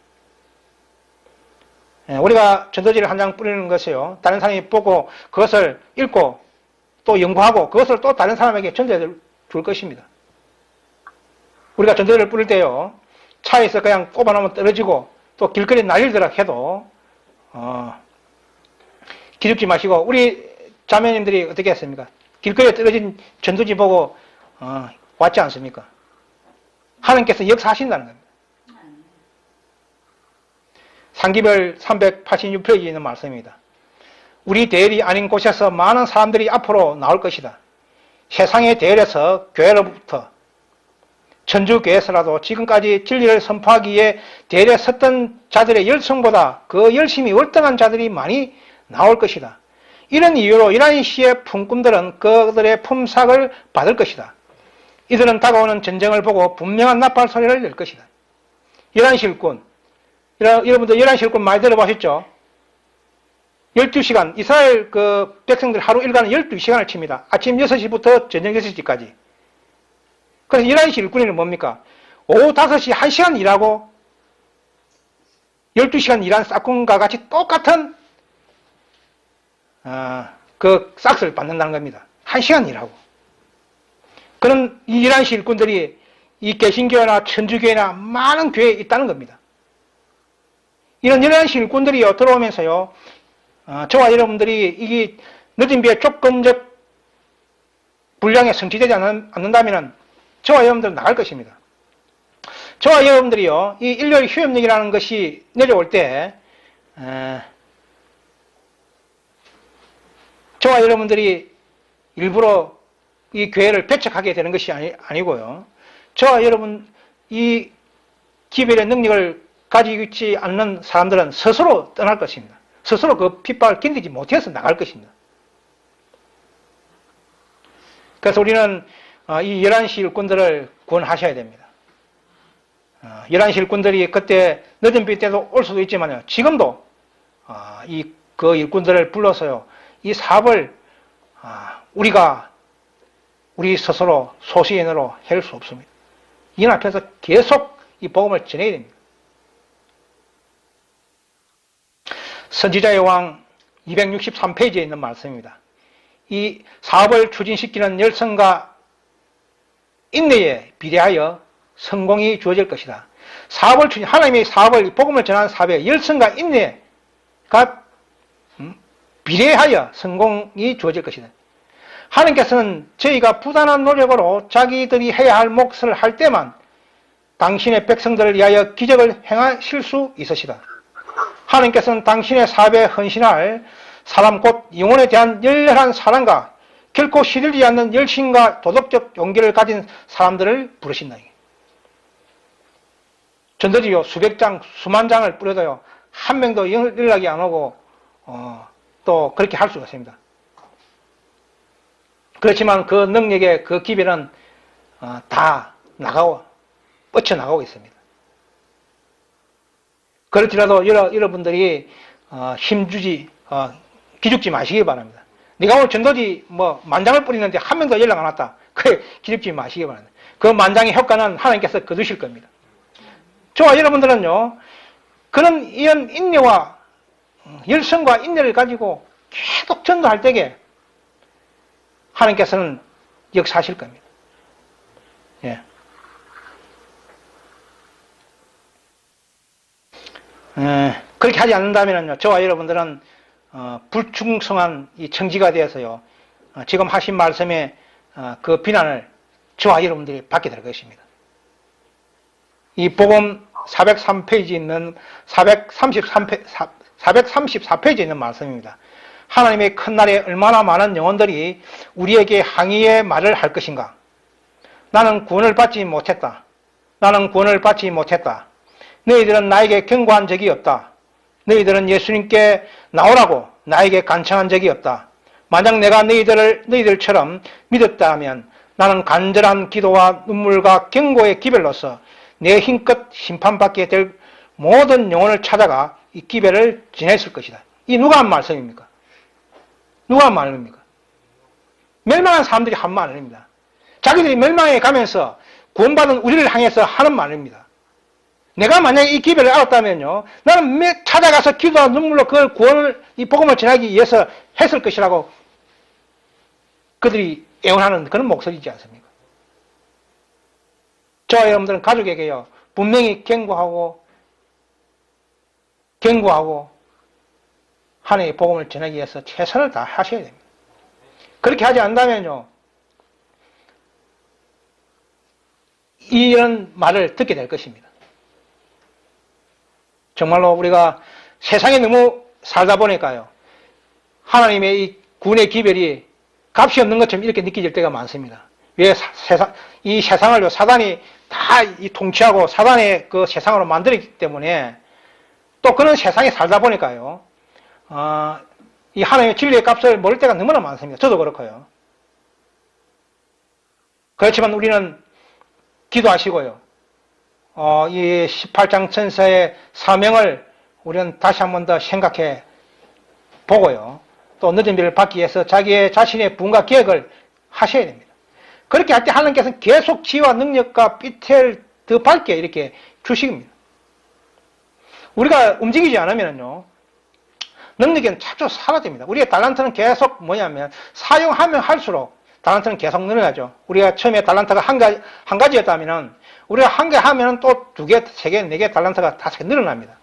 [SPEAKER 1] 우리가 전도지를 한 장 뿌리는 것이요, 다른 사람이 보고 그것을 읽고 또 연구하고 그것을 또 다른 사람에게 전달해 줄 것입니다. 우리가 전도지를 뿌릴 때요, 차에서 그냥 꼽아놓으면 떨어지고 또 길거리에 날리더라 해도 기죽지 마시고, 우리 자매님들이 어떻게 했습니까? 길거리에 떨어진 전도지 보고 왔지 않습니까? 하나님께서 역사하신다는 겁니다. 상기별 386페이지에 있는 말씀입니다. 우리 대열이 아닌 곳에서 많은 사람들이 앞으로 나올 것이다. 세상의 대열에서 교회로부터 천주교회에서라도 지금까지 진리를 선포하기 위해 대열에 섰던 자들의 열성보다 그 열심히 월등한 자들이 많이 나올 것이다. 이런 이유로 11시의 품꾼들은 그들의 품삯을 받을 것이다. 이들은 다가오는 전쟁을 보고 분명한 나팔 소리를 낼 것이다. 11시 일꾼, 여러분들 11시 일꾼 많이 들어보셨죠? 12시간, 이스라엘 그 백성들 하루 일과는 12시간을 칩니다. 아침 6시부터 저녁 6시까지. 그래서 11시 일꾼이는 뭡니까? 오후 5시 1시간 일하고 12시간 일한 싹군과 같이 똑같은 그 싹스를 받는다는 겁니다. 1시간 일하고. 그런 이 11시 일꾼들이 이 개신교회나 천주교회나 많은 교회에 있다는 겁니다. 이런 11시 일꾼들이요, 들어오면서요, 저와 여러분들이 이게 늦은 비에 조건적 분량에 성취되지 않는다면 저와 여러분들은 나갈 것입니다. 저와 여러분들이요, 이 일요일 휴업령이라는 것이 내려올 때, 저와 여러분들이 일부러 이 교회를 배척하게 되는 것이 아니고요. 저와 여러분, 이 기별의 능력을 가지고 있지 않는 사람들은 스스로 떠날 것입니다. 스스로 그 핍박을 견디지 못해서 나갈 것입니다. 그래서 우리는 이 11시 일꾼들을 구원하셔야 됩니다. 11시 일꾼들이 그때 늦은 비 때도 올 수도 있지만요. 지금도 그 일꾼들을 불러서요. 이 사업을 우리 스스로 소시인으로 할 수 없습니다. 이 앞에서 계속 이 복음을 전해야 됩니다. 선지자의 왕 263페이지에 있는 말씀입니다. 이 사업을 추진시키는 열성과 인내에 비례하여 성공이 주어질 것이다. 하나님의 사업을, 복음을 전하는 사업에 열성과 인내가 비례하여 성공이 주어질 것이다. 하나님께서는 저희가 부단한 노력으로 자기들이 해야 할 몫을 할 때만 당신의 백성들을 위하여 기적을 행하실 수 있으시다. 하나님께서는 당신의 사업에 헌신할 사람 곧 영혼에 대한 열렬한 사랑과 결코 시들지 않는 열심과 도덕적 용기를 가진 사람들을 부르신다. 전도지요 수백 장, 수만 장을 뿌려도요 한 명도 연락이 안 오고 또 그렇게 할 수가 있습니다. 그렇지만 그 능력의 그 기별은 다 뻗쳐나가고 있습니다. 그렇지라도 여러분들이 기죽지 마시기 바랍니다. 네가 오늘 전도지 만장을 뿌리는데 한 명도 연락 안 왔다. 그래 기죽지 마시기 바랍니다. 그 만장의 효과는 하나님께서 거두실 겁니다. 저와 여러분들은요 이런 인내와 열성과 인내를 가지고 계속 전도할 때에 하나님께서는 역사하실 겁니다. 예. 그렇게 하지 않는다면요, 저와 여러분들은 불충성한 이 청지가 되어서요, 지금 하신 말씀에 그 비난을 저와 여러분들이 받게 될 것입니다. 이 복음 403페이지 있는 434페이지에 있는 말씀입니다. 하나님의 큰 날에 얼마나 많은 영혼들이 우리에게 항의의 말을 할 것인가? 나는 구원을 받지 못했다. 나는 구원을 받지 못했다. 너희들은 나에게 경고한 적이 없다. 너희들은 예수님께 나오라고 나에게 간청한 적이 없다. 만약 내가 너희들처럼 믿었다면 나는 간절한 기도와 눈물과 경고의 기별로서 내 힘껏 심판받게 될 모든 영혼을 찾아가 이 기별을 지냈을 것이다. 이 누가 한 말씀입니까? 누가 한 말입니까? 멸망한 사람들이 한 말입니다. 자기들이 멸망에 가면서 구원받은 우리를 향해서 하는 말입니다. 내가 만약에 이 기별을 알았다면요, 나는 찾아가서 기도와 눈물로 그걸 구원을, 이 복음을 전하기 위해서 했을 것이라고 그들이 애원하는 그런 목소리이지 않습니까? 저와 여러분들은 가족에게요, 분명히 경고하고 하나님의 복음을 전하기 위해서 최선을 다 하셔야 됩니다. 그렇게 하지 않는다면요, 이런 말을 듣게 될 것입니다. 정말로 우리가 세상에 너무 살다 보니까요, 하나님의 이 구원의 기별이 값이 없는 것처럼 이렇게 느껴질 때가 많습니다. 왜 이 세상을 사단이 다 통치하고 사단의 그 세상으로 만들었기 때문에 또 그런 세상에 살다 보니까요, 이 하나님의 진리의 값을 모를 때가 너무나 많습니다. 저도 그렇고요. 그렇지만 우리는 기도하시고요, 이 18장 천사의 사명을 우리는 다시 한 번 더 생각해 보고요, 또 늦은 비를 받기 위해서 자신의 부흥과 계획을 하셔야 됩니다. 그렇게 할 때 하나님께서는 계속 지혜와 능력과 삐태를 더 밝게 이렇게 주십니다. 우리가 움직이지 않으면요, 능력은 자주 사라집니다. 우리의 달란트는 계속 사용하면 할수록 달란트는 계속 늘어나죠. 우리가 처음에 달란트가 한 가지였다면은, 우리가 한 개 하면은 또 두 개, 세 개, 네 개 달란트가 5개 늘어납니다.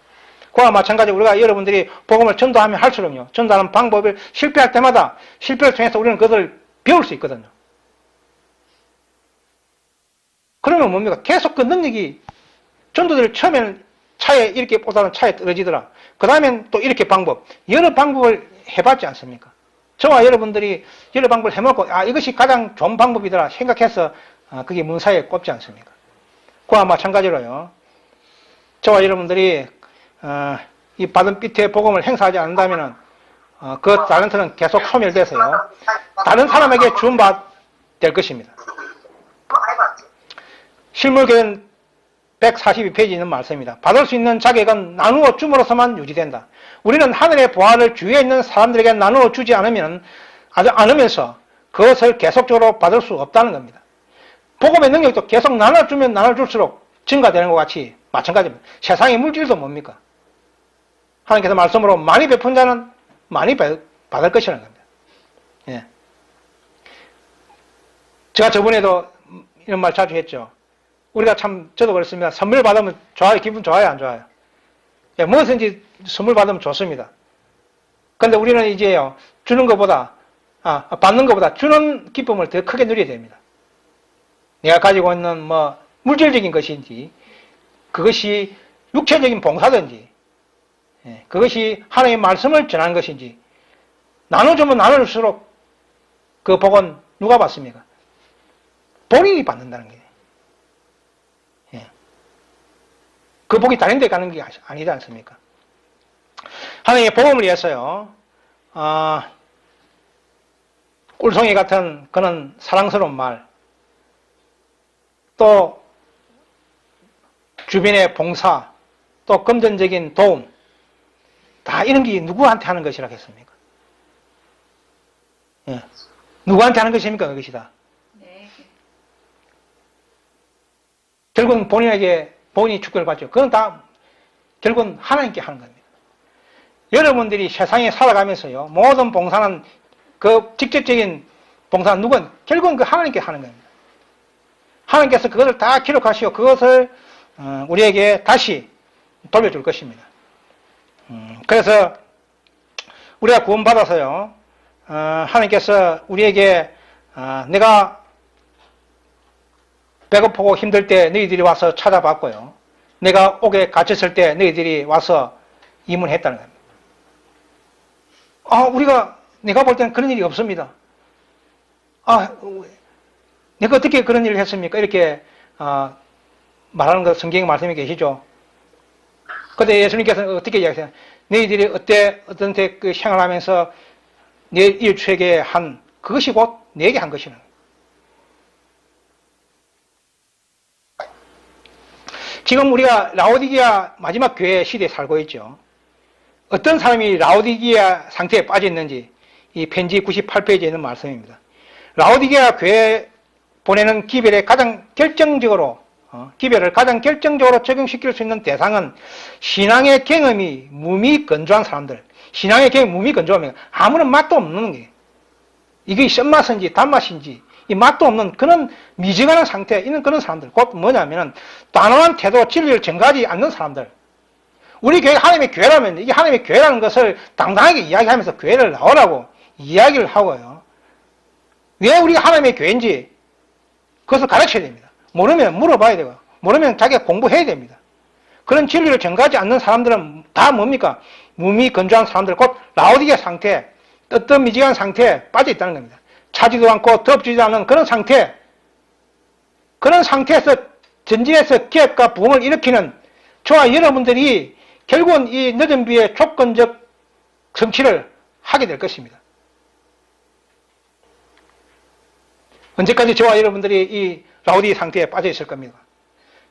[SPEAKER 1] 그와 마찬가지로 우리가 여러분들이 복음을 전도하면 할수록요, 전도하는 방법을 실패할 때마다 실패를 통해서 우리는 그것을 배울 수 있거든요. 그러면 뭡니까? 계속 그 능력이 전도들을 처음에는 차에 이렇게 보다는 차에 떨어지더라. 그 다음엔 또 이렇게 방법, 여러 방법을 해봤지 않습니까? 저와 여러분들이 여러 방법을 해먹고 이것이 가장 좋은 방법이더라 생각해서 그게 문사에 꼽지 않습니까? 그와 마찬가지로요, 저와 여러분들이 이 받은 삐트의 복음을 행사하지 않는다면은 그 탤런트는 계속 소멸돼서요, 다른 사람에게 준 바 될 것입니다. 실물교는 142페이지에 있는 말씀입니다. 받을 수 있는 자격은 나누어 줌으로서만 유지된다. 우리는 하늘의 보화를 주위에 있는 사람들에게 나누어 주지 않으면서 그것을 계속적으로 받을 수 없다는 겁니다. 복음의 능력도 계속 나눠주면 나눠줄수록 증가되는 것 같이 마찬가지입니다. 세상의 물질도 뭡니까? 하나님께서 말씀으로 많이 베푼 자는 많이 받을 것이라는 겁니다. 예. 제가 저번에도 이런 말 자주 했죠. 우리가 참, 저도 그렇습니다. 선물 받으면 좋아요? 기분 좋아요? 안 좋아요? 예, 무엇인지 선물 받으면 좋습니다. 근데 우리는 이제요, 주는 것보다, 받는 것보다 주는 기쁨을 더 크게 누려야 됩니다. 내가 가지고 있는 물질적인 것인지, 그것이 육체적인 봉사든지, 예, 그것이 하나님의 말씀을 전하는 것인지, 나눠주면 나눌수록 그 복은 누가 받습니까? 본인이 받는다는 게. 예. 그 복이 다른 데 가는 게 아니지 않습니까? 하나님의 복음을 위해서요, 꿀송이 같은 그런 사랑스러운 말, 또 주변의 봉사, 또 금전적인 도움, 다 이런 게 누구한테 하는 것이라 했습니까? 예. 누구한테 하는 것입니까? 그것이 다. 네. 결국은 본인이 축복을 받죠. 그건 다 결국은 하나님께 하는 겁니다. 여러분들이 세상에 살아가면서요, 모든 봉사는, 그 직접적인 봉사는 결국은 그 하나님께 하는 겁니다. 하나님께서 그것을 다 기록하시고 그것을 우리에게 다시 돌려줄 것입니다. 그래서 우리가 구원받아서요, 하나님께서 우리에게 내가 배고프고 힘들 때 너희들이 와서 찾아봤고요, 내가 옥에 갇혔을 때 너희들이 와서 이문했다는 겁니다. 내가 볼 때는 그런 일이 없습니다. 내가 어떻게 그런 일을 했습니까? 이렇게 말하는 거 성경에 말씀이 계시죠. 그런데 예수님께서는 어떻게 이야기하세요? 너희들이 어떤 데 그 생활하면서 내 일주에게 한 그것이 곧 내게 한 것이는. 지금 우리가 라오디게아 마지막 교회 시대에 살고 있죠. 어떤 사람이 라오디게아 상태에 빠져 있는지 이 편지 98페이지에 있는 말씀입니다. 라오디게아 교회 보내는 기별을 가장 결정적으로 적용시킬 수 있는 대상은 신앙의 경험이 무미건조한 사람들. 신앙의 경험이 무미건조하면 아무런 맛도 없는 게, 이게 쓴맛인지 단맛인지 이 맛도 없는 그런 미지근한 상태에 있는 그런 사람들. 곧 뭐냐면은 단호한 태도, 진리를 전가하지 않는 사람들. 우리 교회가 하나님의 교회라면 이게 하나님의 교회라는 것을 당당하게 이야기하면서 교회를 나오라고 이야기를 하고요, 왜 우리가 하나님의 교회인지 그것을 가르쳐야 됩니다. 모르면 물어봐야 되고, 모르면 자기가 공부해야 됩니다. 그런 진리를 전가하지 않는 사람들은 다 뭡니까? 무미건조한 사람들, 곧 라오디게아 상태, 뜨뜻미지한 상태에 빠져 있다는 겁니다. 차지도 않고 덥지도 않은 그런 상태, 그런 상태에서 전진해서 기업과 부흥을 일으키는 저와 여러분들이 결국은 이 늦은 비의 조건적 성취를 하게 될 것입니다. 언제까지 저와 여러분들이 이 라오디 상태에 빠져 있을 겁니까?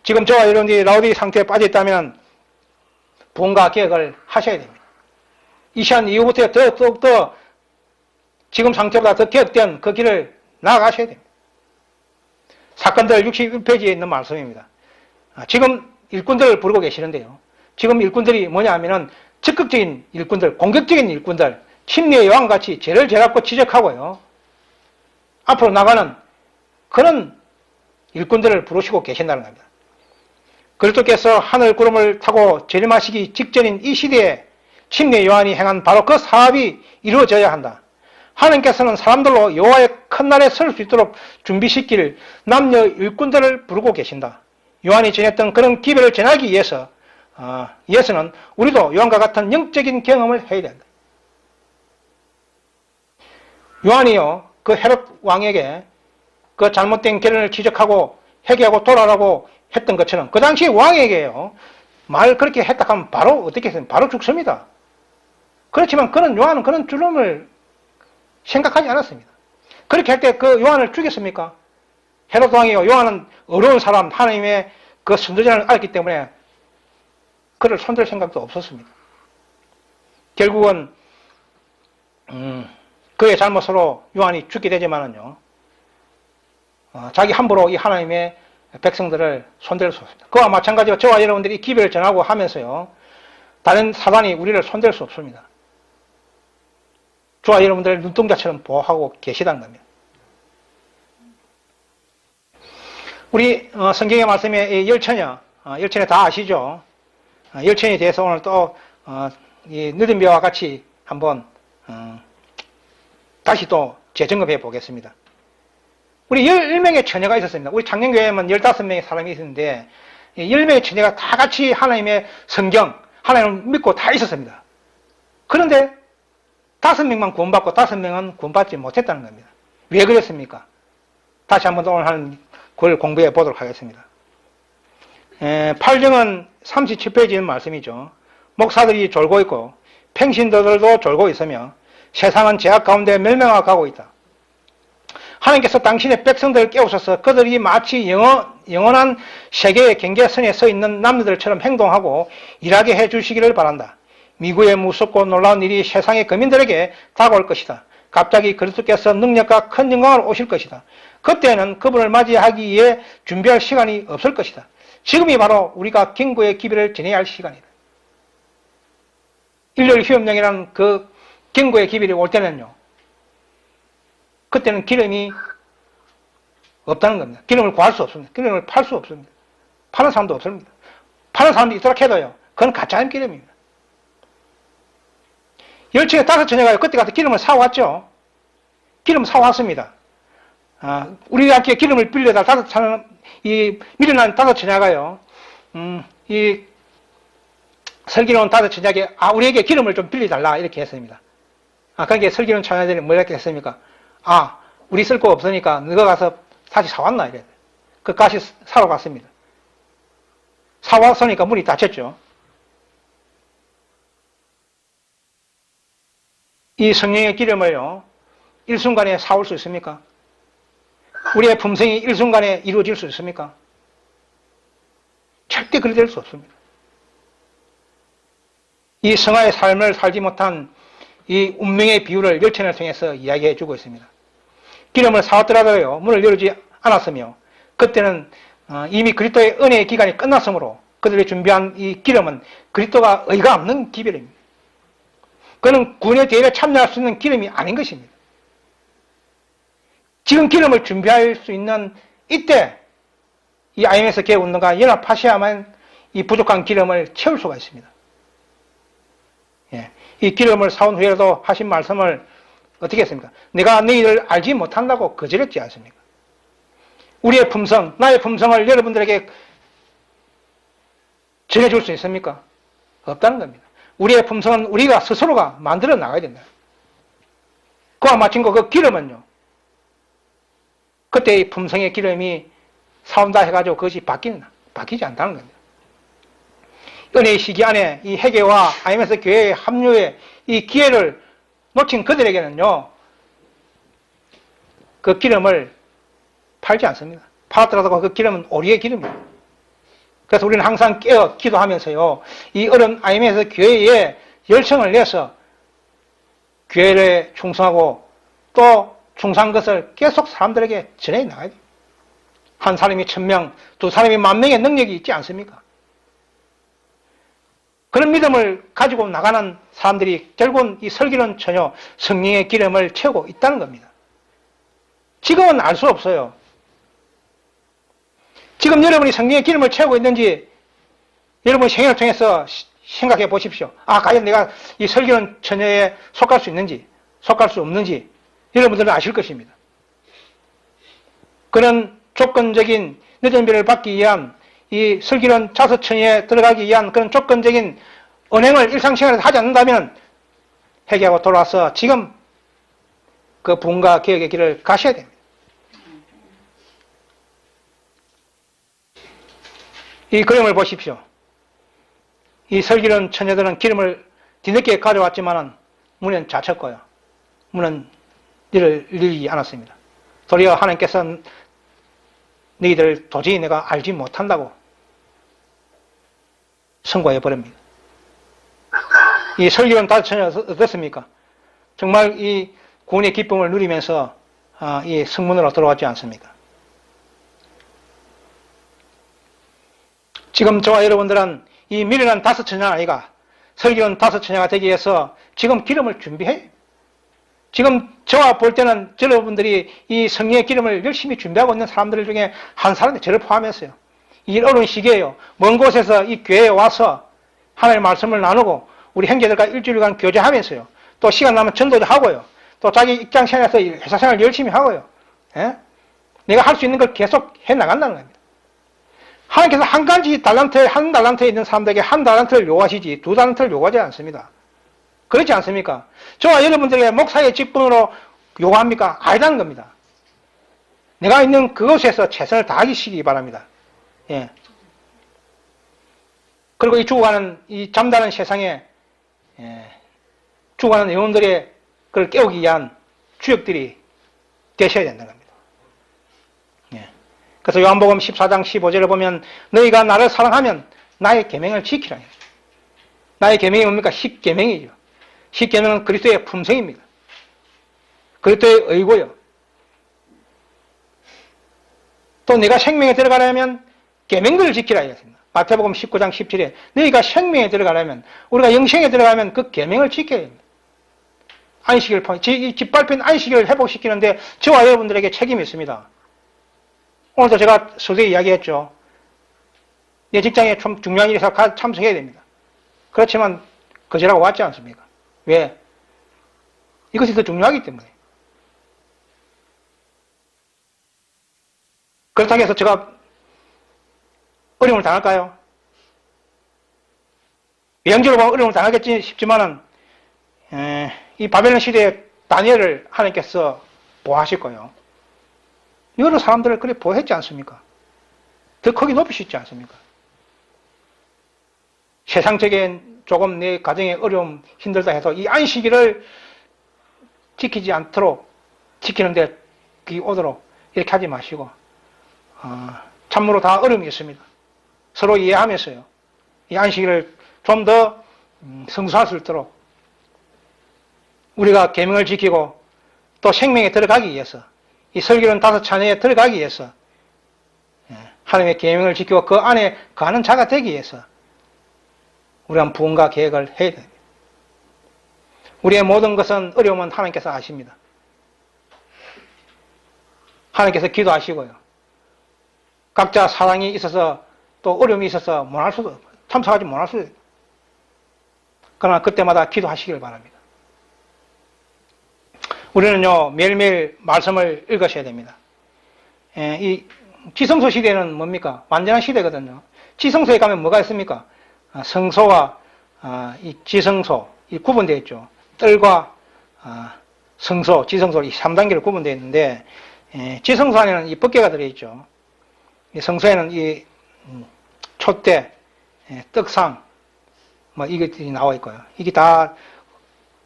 [SPEAKER 1] 지금 저와 여러분들이 라오디 상태에 빠져 있다면 부흥과 개혁을 하셔야 됩니다. 이 시간 이후부터 더욱더 지금 상태보다 더 개혁된 그 길을 나아가셔야 됩니다. 사건들 61페이지에 있는 말씀입니다. 지금 일꾼들을 부르고 계시는데요, 지금 일꾼들이 뭐냐 하면은 적극적인 일꾼들, 공격적인 일꾼들, 침례의 여왕같이 죄를 죄갖고 지적하고요, 앞으로 나가는 그런 일꾼들을 부르시고 계신다는 겁니다. 그리스도께서 하늘 구름을 타고 재림하시기 직전인 이 시대에 침례 요한이 행한 바로 그 사업이 이루어져야 한다. 하나님께서는 사람들로 여호와의 큰 날에 설 수 있도록 준비시킬 남녀 일꾼들을 부르고 계신다. 요한이 전했던 그런 기별을 전하기 위해서는 우리도 요한과 같은 영적인 경험을 해야 된다. 요한이요, 그 헤롯 왕에게 그 잘못된 결론을 지적하고 회개하고 돌아라고 했던 것처럼 그 당시 왕에게요, 말 그렇게 했다 하면 바로 어떻게 했습니까? 바로 죽습니다. 그렇지만 요한은 그런 죽음을 생각하지 않았습니다. 그렇게 할 때 그 요한을 죽였습니까? 헤롯 왕이요, 요한은 어려운 사람, 하나님의 그 선지자를 알기 때문에 그를 손댈 생각도 없었습니다. 결국은 그의 잘못으로 요한이 죽게 되지만은요, 자기 함부로 이 하나님의 백성들을 손댈 수 없습니다. 그와 마찬가지로 저와 여러분들이 이 기별을 전하고 하면서요, 다른 사단이 우리를 손댈 수 없습니다. 저와 여러분들을 눈동자처럼 보호하고 계시다는 겁니다. 우리 성경의 말씀에 열처녀 다 아시죠? 열처녀에 대해서 오늘 또 이 느딘비와 같이 한번 다시 또 재점검해 보겠습니다. 우리 11명의 처녀가 있었습니다. 우리 창녕교회에만 15명의 사람이 있었는데 10명의 처녀가 다 같이 하나님의 성경, 하나님을 믿고 다 있었습니다. 그런데 5명만 구원받고 5명은 구원받지 못했다는 겁니다. 왜 그랬습니까? 다시 한번 오늘 하는 그걸 공부해 보도록 하겠습니다. 8정은 37페이지의 말씀이죠. 목사들이 졸고 있고 평신도들도 졸고 있으며 세상은 죄악 가운데 멸망하고 있다. 하나님께서 당신의 백성들을 깨우셔서 그들이 마치 영원한 세계의 경계선에 서 있는 남녀들처럼 행동하고 일하게 해주시기를 바란다. 미국의 무섭고 놀라운 일이 세상의 거민들에게 다가올 것이다. 갑자기 그리스도께서 능력과 큰 영광으로 오실 것이다. 그때는 그분을 맞이하기 위해 준비할 시간이 없을 것이다. 지금이 바로 우리가 경고의 기별을 지내야 할 시간이다. 일요일 휴업령이라는 그 경고의 기별이 올 때는요, 그때는 기름이 없다는 겁니다. 기름을 구할 수 없습니다. 기름을 팔 수 없습니다. 파는 사람도 없습니다. 파는 사람도 있도록 해도요, 그건 가짜인 기름입니다. 열층에 5처녀가 그때 가서 기름을 사왔죠. 기름 사왔습니다. 우리한테 기름을 빌려달 미련한 5처녀가요, 이 설교는 5처녀에게 우리에게 기름을 좀 빌려달라 이렇게 했습니다. 그러니까 설교는 처녀들이 뭐라고 했습니까? 우리 쓸 거 없으니까 너가 가서 다시 사왔나 이래. 그 가시 사러 갔습니다. 사왔으니까 문이 닫혔죠. 이 성령의 기름을요, 일순간에 사올 수 있습니까? 우리의 품성이 일순간에 이루어질 수 있습니까? 절대 그리 될 수 없습니다. 이 성화의 삶을 살지 못한 이 운명의 비유를 열천을 통해서 이야기해 주고 있습니다. 기름을 사왔더라도요, 문을 열지 않았으며, 그때는 이미 그리스도의 은혜의 기간이 끝났으므로 그들이 준비한 이 기름은 그리스도가 의가 없는 기별입니다. 그는 구원의 대회에 참여할 수 있는 기름이 아닌 것입니다. 지금 기름을 준비할 수 있는 이때 이 IMS 개혁운동과 연합하셔야만 이 부족한 기름을 채울 수가 있습니다. 이 기름을 사온 후에라도 하신 말씀을 어떻게 했습니까? 내가 너희를 알지 못한다고 거절했지 않습니까? 우리의 품성, 나의 품성을 여러분들에게 전해줄 수 있습니까? 없다는 겁니다. 우리의 품성은 우리가 스스로가 만들어 나가야 된다. 그와 마찬가지로 그 기름은요, 그때 이 품성의 기름이 사온다 해가지고 그것이 바뀌지 않다는 겁니다. 은혜의 시기 안에 이 회개와 IMS 교회의 합류의 이 기회를 놓친 그들에게는요, 그 기름을 팔지 않습니다. 팔았더라도 그 기름은 오리의 기름입니다. 그래서 우리는 항상 깨어 기도하면서요, 이 어른 IMS 교회에 열성을 내서 교회를 충성하고 또 충성한 것을 계속 사람들에게 전해 나가야 돼요. 한 사람이 1000명, 두 사람이 10,000명의 능력이 있지 않습니까? 그런 믿음을 가지고 나가는 사람들이 결국은 이 설교는 전혀 성령의 기름을 채우고 있다는 겁니다. 지금은 알 수 없어요. 지금 여러분이 성령의 기름을 채우고 있는지 여러분 생애를 통해서 생각해 보십시오. 아, 과연 내가 이 설교는 처녀에 속할 수 있는지, 속할 수 없는지, 여러분들은 아실 것입니다. 그런 조건적인 늦은비를 받기 위한 이 설교는 자서처녀에 들어가기 위한 그런 조건적인 언행을 일상생활에서 하지 않는다면 회개하고 돌아와서 지금 그 부흥과 개혁의 길을 가셔야 됩니다. 이 그림을 보십시오. 이 설기른 처녀들은 기름을 뒤늦게 가져왔지만은 문은 닫혔고요. 문은 열리지 않았습니다. 도리어 하나님께서는 너희들 도저히 내가 알지 못한다고 선고해 버립니다. 이 설기른 다섯 처녀 어떻습니까? 정말 이 구원의 기쁨을 누리면서 이 성문으로 들어왔지 않습니까? 지금 저와 여러분들은 이 미련한 다섯 처녀 아이가 설기른 다섯 처녀가 되기 위해서 지금 기름을 준비해. 지금 저와 볼 때는 여러분들이 이 성령의 기름을 열심히 준비하고 있는 사람들 중에 한 사람이 저를 포함했어요. 이 어려운 시기에요. 먼 곳에서 이 교회에 와서 하나님의 말씀을 나누고 우리 형제들과 일주일간 교제하면서요. 또 시간 나면 전도도 하고요. 또 자기 입장 생활에서 회사 생활 열심히 하고요. 예? 내가 할 수 있는 걸 계속 해 나간다는 겁니다. 하나님께서 한 가지 달란트에, 한 달란트에 있는 사람들에게 한 달란트를 요구하시지 두 달란트를 요구하지 않습니다. 그렇지 않습니까? 저와 여러분들의 목사의 직분으로 요구합니까? 아니라는 겁니다. 내가 있는 그곳에서 최선을 다하시기 바랍니다. 예. 그리고 이 죽어가는, 이 잠자는 세상에, 죽어가는 영혼들의 그걸 깨우기 위한 주역들이 되셔야 된다는 겁니다. 예. 그래서 요한복음 14장 15절을 보면 너희가 나를 사랑하면 나의 계명을 지키라. 나의 계명이 뭡니까? 십계명이죠. 십계명은 그리스도의 품성입니다. 그리스도의 의고요. 또 내가 생명에 들어가려면 계명들을 지키라 이랬습니다. 마태복음 19장 17에 너희가 생명에 들어가려면, 우리가 영생에 들어가면 그 계명을 지켜야 합니다. 안식일을 짓밟힌 안식일을 회복시키는데 저와 여러분들에게 책임이 있습니다. 오늘도 제가 서두에 이야기했죠. 내 직장에 좀 중요한 일에서 참석해야 됩니다. 그렇지만 거절하고 왔지 않습니까? 왜? 이것이 더 중요하기 때문에. 그렇다고 해서 제가 어려움을 당할까요? 외형적으로 보면 어려움을 당하겠지 싶지만은 이 바벨론 시대에 다니엘을 하나님께서 보호하실 거예요. 여러 사람들을 그렇게 보호했지 않습니까? 더 크게 높이시지 않습니까? 세상적인 조금 내 가정의 어려움 힘들다 해서 이 안식일을 지키지 않도록 지키는데 그게 오도록 이렇게 하지 마시고 참으로 다 어려움이 있습니다. 서로 이해하면서요. 이 안식일을 좀 더 성수할 수 있도록 우리가 계명을 지키고 또 생명에 들어가기 위해서 이 설교는 다섯 찬양에 들어가기 위해서 하나님의 계명을 지키고 그 안에 거하는 자가 되기 위해서 우리는 부흥과 계획을 해야 됩니다. 우리의 모든 것은 어려우면 하나님께서 아십니다. 하나님께서 기도하시고요. 각자 사랑이 있어서 또 어려움이 있어서 못할 수도, 참석하지 못할 수도 있어요. 그러나 그때마다 기도하시길 바랍니다. 우리는요, 매일매일 말씀을 읽으셔야 됩니다. 이 지성소 시대는 뭡니까? 완전한 시대거든요. 지성소에 가면 뭐가 있습니까? 성소와 이 지성소, 이 구분되어 있죠. 뜰과 성소, 지성소 이 3단계로 구분되어 있는데, 지성소 안에는 이 법궤가 들어있죠. 이 성소에는 이 촛대, 떡상, 뭐 이것들이 나와 있고요. 이게 다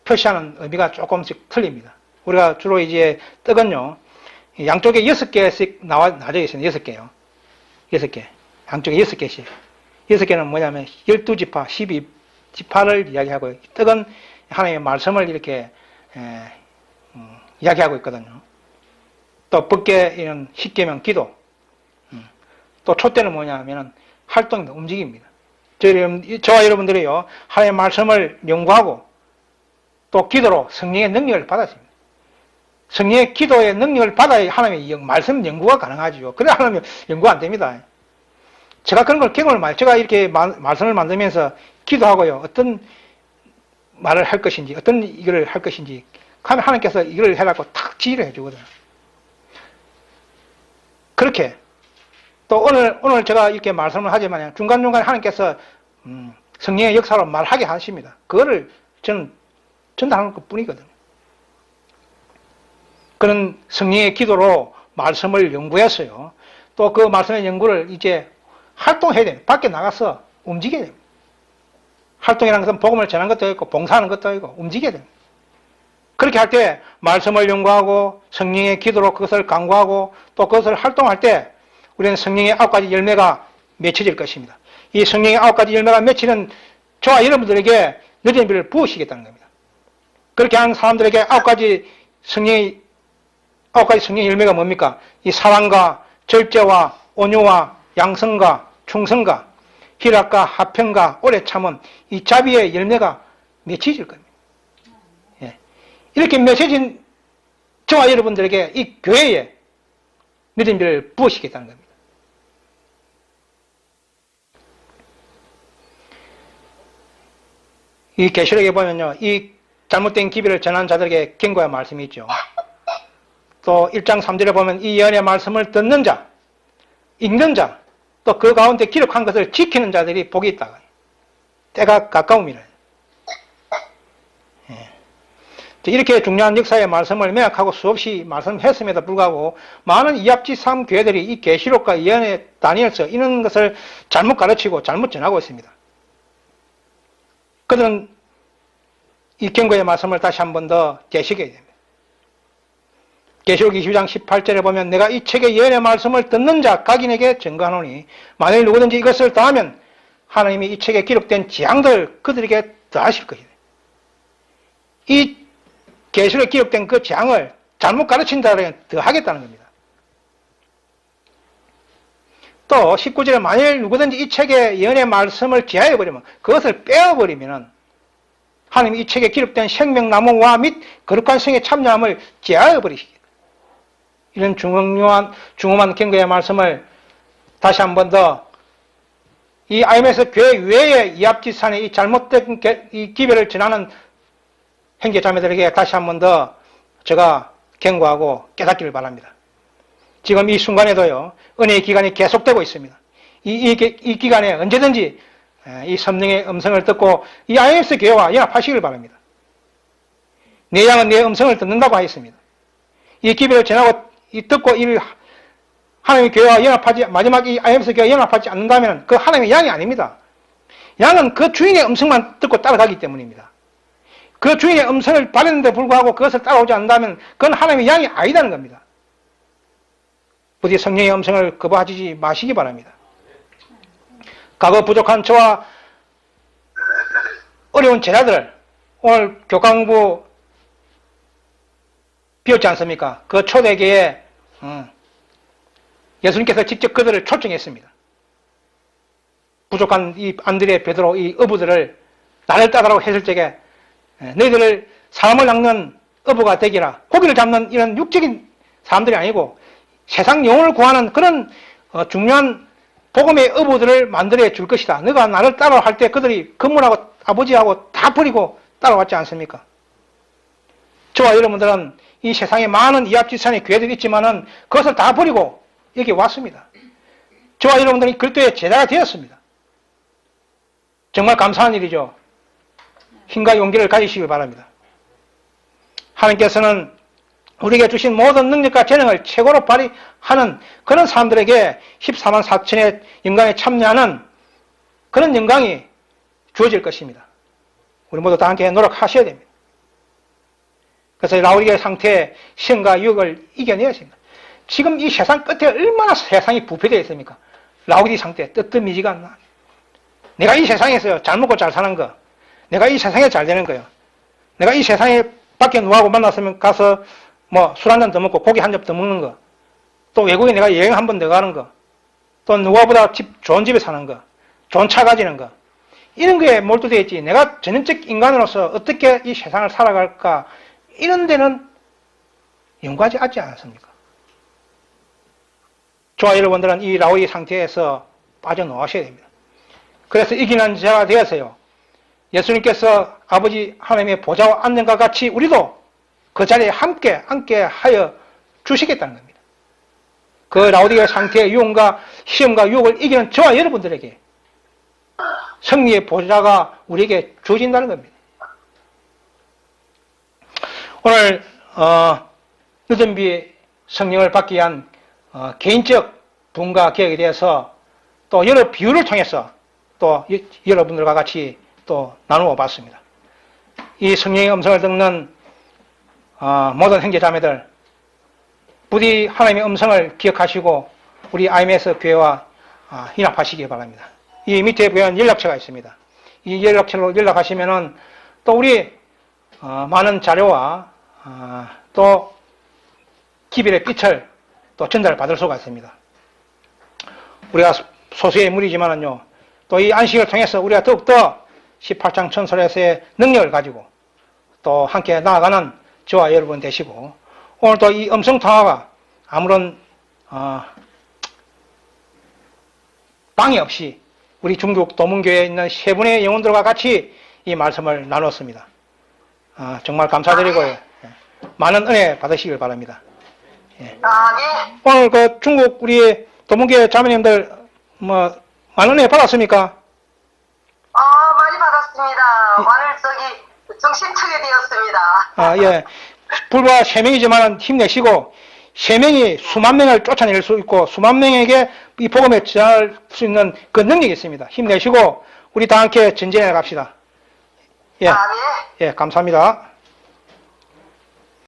[SPEAKER 1] 표시하는 의미가 조금씩 틀립니다. 우리가 주로 이제 떡은요, 양쪽에 6개씩 나눠져 있습니다. 6개요. 6개. 양쪽에 6개씩. 6개는 뭐냐면 12지파, 12지파를 이야기하고요. 떡은 하나님의 말씀을 이렇게 이야기하고 있거든요. 또 법궤에는 십계명 기도. 또 촛대는 뭐냐면은 활동입니다. 움직입니다. 저와 여러분들이요, 하나님의 말씀을 연구하고 또 기도로 성령의 능력을 받았습니다. 성령의 기도의 능력을 받아야 하나님의 말씀 연구가 가능하죠. 그래 하나님 연구 안 됩니다. 제가 그런 걸 경험을 많이, 제가 이렇게 말씀을 만들면서 기도하고요. 어떤 말을 할 것인지, 어떤 이걸 할 것인지, 하면 하나님께서 이걸 해라고 탁 지휘를 해주거든요. 그렇게, 또 오늘 제가 이렇게 말씀을 하지만 중간중간 하나님께서, 성령의 역사로 말하게 하십니다. 그거를 저는 전달하는 것 뿐이거든요. 그런 성령의 기도로 말씀을 연구했어요. 또 그 말씀의 연구를 이제 활동해야 됩니다. 밖에 나가서 움직여야 됩니다. 활동이라는 것은 복음을 전하는 것도 있고 봉사하는 것도 있고 움직여야 됩니다. 그렇게 할 때 말씀을 연구하고 성령의 기도로 그것을 강구하고 또 그것을 활동할 때 우리는 성령의 9가지 열매가 맺혀질 것입니다. 이 성령의 9가지 열매가 맺히는 저와 여러분들에게 늦은 비를 부으시겠다는 겁니다. 그렇게 하는 사람들에게 9가지 성령의 열매가 뭡니까? 이 사랑과 절제와 온유와 양성과 충성과 희락과 화평과 오래 참음, 이 자비의 열매가 맺혀질 겁니다. 예. 이렇게 맺혀진 저와 여러분들에게 이 교회에 믿음 비를 부으시겠다는 겁니다. 이 계시록에 보면요, 이 잘못된 기별을 전하는 자들에게 경고의 말씀이 있죠. 또 1장 3절에 보면 이 예언의 말씀을 듣는 자, 읽는 자, 또 그 가운데 기록한 것을 지키는 자들이 복이 있다. 때가 가까움이라. 예. 이렇게 중요한 역사의 말씀을 매약하고 수없이 말씀했음에도 불구하고 많은 이합지삼 교회들이 이 계시록과 예언의 다니엘서 이런 것을 잘못 가르치고 잘못 전하고 있습니다. 그들은 이 경고의 말씀을 다시 한 번 더 되새겨야 됩니다. 계시록 22장 18절에 보면 내가 이 책의 예언의 말씀을 듣는 자 각인에게 증거하노니 만일 누구든지 이것을 더하면 하나님이 이 책에 기록된 재앙들 그들에게 더하실 것이다. 이 계시록에 기록된 그 재앙을 잘못 가르친 자들에게 더하겠다는 겁니다. 또 19절에 만일 누구든지 이 책의 예언의 말씀을 제하여버리면 그것을 빼어버리면 하나님이 이 책에 기록된 생명나무와 및 거룩한 성의 참여함을 제하여버리시겠다. 이런 중요한 경고의 말씀을 다시 한 번 더 이 IMS 교회 외의 이합지산의 이 잘못된 이 기별을 전하는 형제자매들에게 다시 한 번 더 제가 경고하고 깨닫기를 바랍니다. 지금 이 순간에도요, 은혜의 기간이 계속되고 있습니다. 이 기간에 언제든지 이 성령의 음성을 듣고 이 IMS 교회와 연합하시길 바랍니다. 내 양은 내 음성을 듣는다고 하였습니다. 이 기별을 전하고 듣고 하나님의 교회와 연합하지, 마지막 이 IMS 교회와 연합하지 않는다면 그 하나님의 양이 아닙니다. 양은 그 주인의 음성만 듣고 따라가기 때문입니다. 그 주인의 음성을 받았는데 불구하고 그것을 따라오지 않는다면 그건 하나님의 양이 아니다는 겁니다. 부디 성령의 음성을 거부하지 마시기 바랍니다. 과거 부족한 저와 어려운 제자들, 오늘 교과 공부 비었지 않습니까? 그 초대교회에 예수님께서 직접 그들을 초청했습니다. 부족한 이 안드레, 베드로, 이 어부들을 나를 따르라고 했을 적에 너희들을 사람을 낚는 어부가 되기라. 고기를 잡는 이런 육적인 사람들이 아니고 세상 영혼을 구하는 그런 중요한 복음의 어부들을 만들어 줄 것이다. 너가 나를 따라와 할 때 그들이 건물하고 아버지하고 다 버리고 따라왔지 않습니까? 저와 여러분들은 이 세상에 많은 이합지산의 교회들이 있지만은 그것을 다 버리고 여기 왔습니다. 저와 여러분들이 그리스도의 제자가 되었습니다. 정말 감사한 일이죠. 힘과 용기를 가지시길 바랍니다. 하나님께서는 우리에게 주신 모든 능력과 재능을 최고로 발휘하는 그런 사람들에게 14만 4천의 영광에 참여하는 그런 영광이 주어질 것입니다. 우리 모두 다 함께 노력하셔야 됩니다. 그래서 라오디게 상태의 시험과 유혹을 이겨내야 됩니다. 지금 이 세상 끝에 얼마나 세상이 부패되어 있습니까? 라오디 상태, 뜨뜻미지가 않나. 내가 이 세상에서 잘 먹고 잘 사는 거, 내가 이 세상에 잘 되는 거요. 내가 이 세상에 밖에 누구하고 만났으면 가서 뭐 술 한 잔 더 먹고 고기 한 점 더 먹는 거, 또 외국에 내가 여행 한 번 더 가는 거, 또 누구보다 좋은 집에 사는 거, 좋은 차 가지는 거, 이런 거에 몰두되어 있지. 내가 전형적 인간으로서 어떻게 이 세상을 살아갈까, 이런 데는 연구하지 않지 않습니까? 저와 여러분들은 이 라오디 상태에서 빠져나오셔야 됩니다. 그래서 이기는 자가 되어서요. 예수님께서 아버지 하나님의 보좌와 앉는 것 같이 우리도 그 자리에 함께 하여 주시겠다는 겁니다. 그 라오디게 상태의 유혹과 시험과 유혹을 이기는 저와 여러분들에게 승리의 보좌가 우리에게 주어진다는 겁니다. 오늘 느든비 성령을 받기 위한 개인적 부흥과 개혁에 대해서 또 여러 비유를 통해서 또 여러분들과 같이 또 나누어 봤습니다. 이 성령의 음성을 듣는 모든 형제자매들 부디 하나님의 음성을 기억하시고 우리 IMS 교회와 연합하시기 바랍니다. 이 밑에 보면 연락처가 있습니다. 이 연락처로 연락하시면은 또 우리 많은 자료와 또 기별의 빛을 또 전달을 받을 수가 있습니다. 우리가 소수의 무리지만은요, 또 이 안식을 통해서 우리가 더욱더 18장 천설에서의 능력을 가지고 또 함께 나아가는 저와 여러분 되시고, 오늘도 이 음성통화가 아무런 방해 없이 우리 중국 도문교회에 있는 세 분의 영혼들과 같이 이 말씀을 나눴습니다. 정말 감사드리고 많은 은혜 받으시길 바랍니다. 예. 오늘 그 중국 우리 도문교회 자매님들 많은 은혜 받았습니까?
[SPEAKER 2] 많이 받았습니다. 오늘 정신차게 되었습니다.
[SPEAKER 1] 예. 불과 3명이지만 힘내시고 3명이 수만 명을 쫓아낼 수 있고 수만 명에게 이 복음에 전할 수 있는 그 능력이 있습니다. 힘내시고 우리 다 함께 전진해 갑시다. 예. 예, 감사합니다.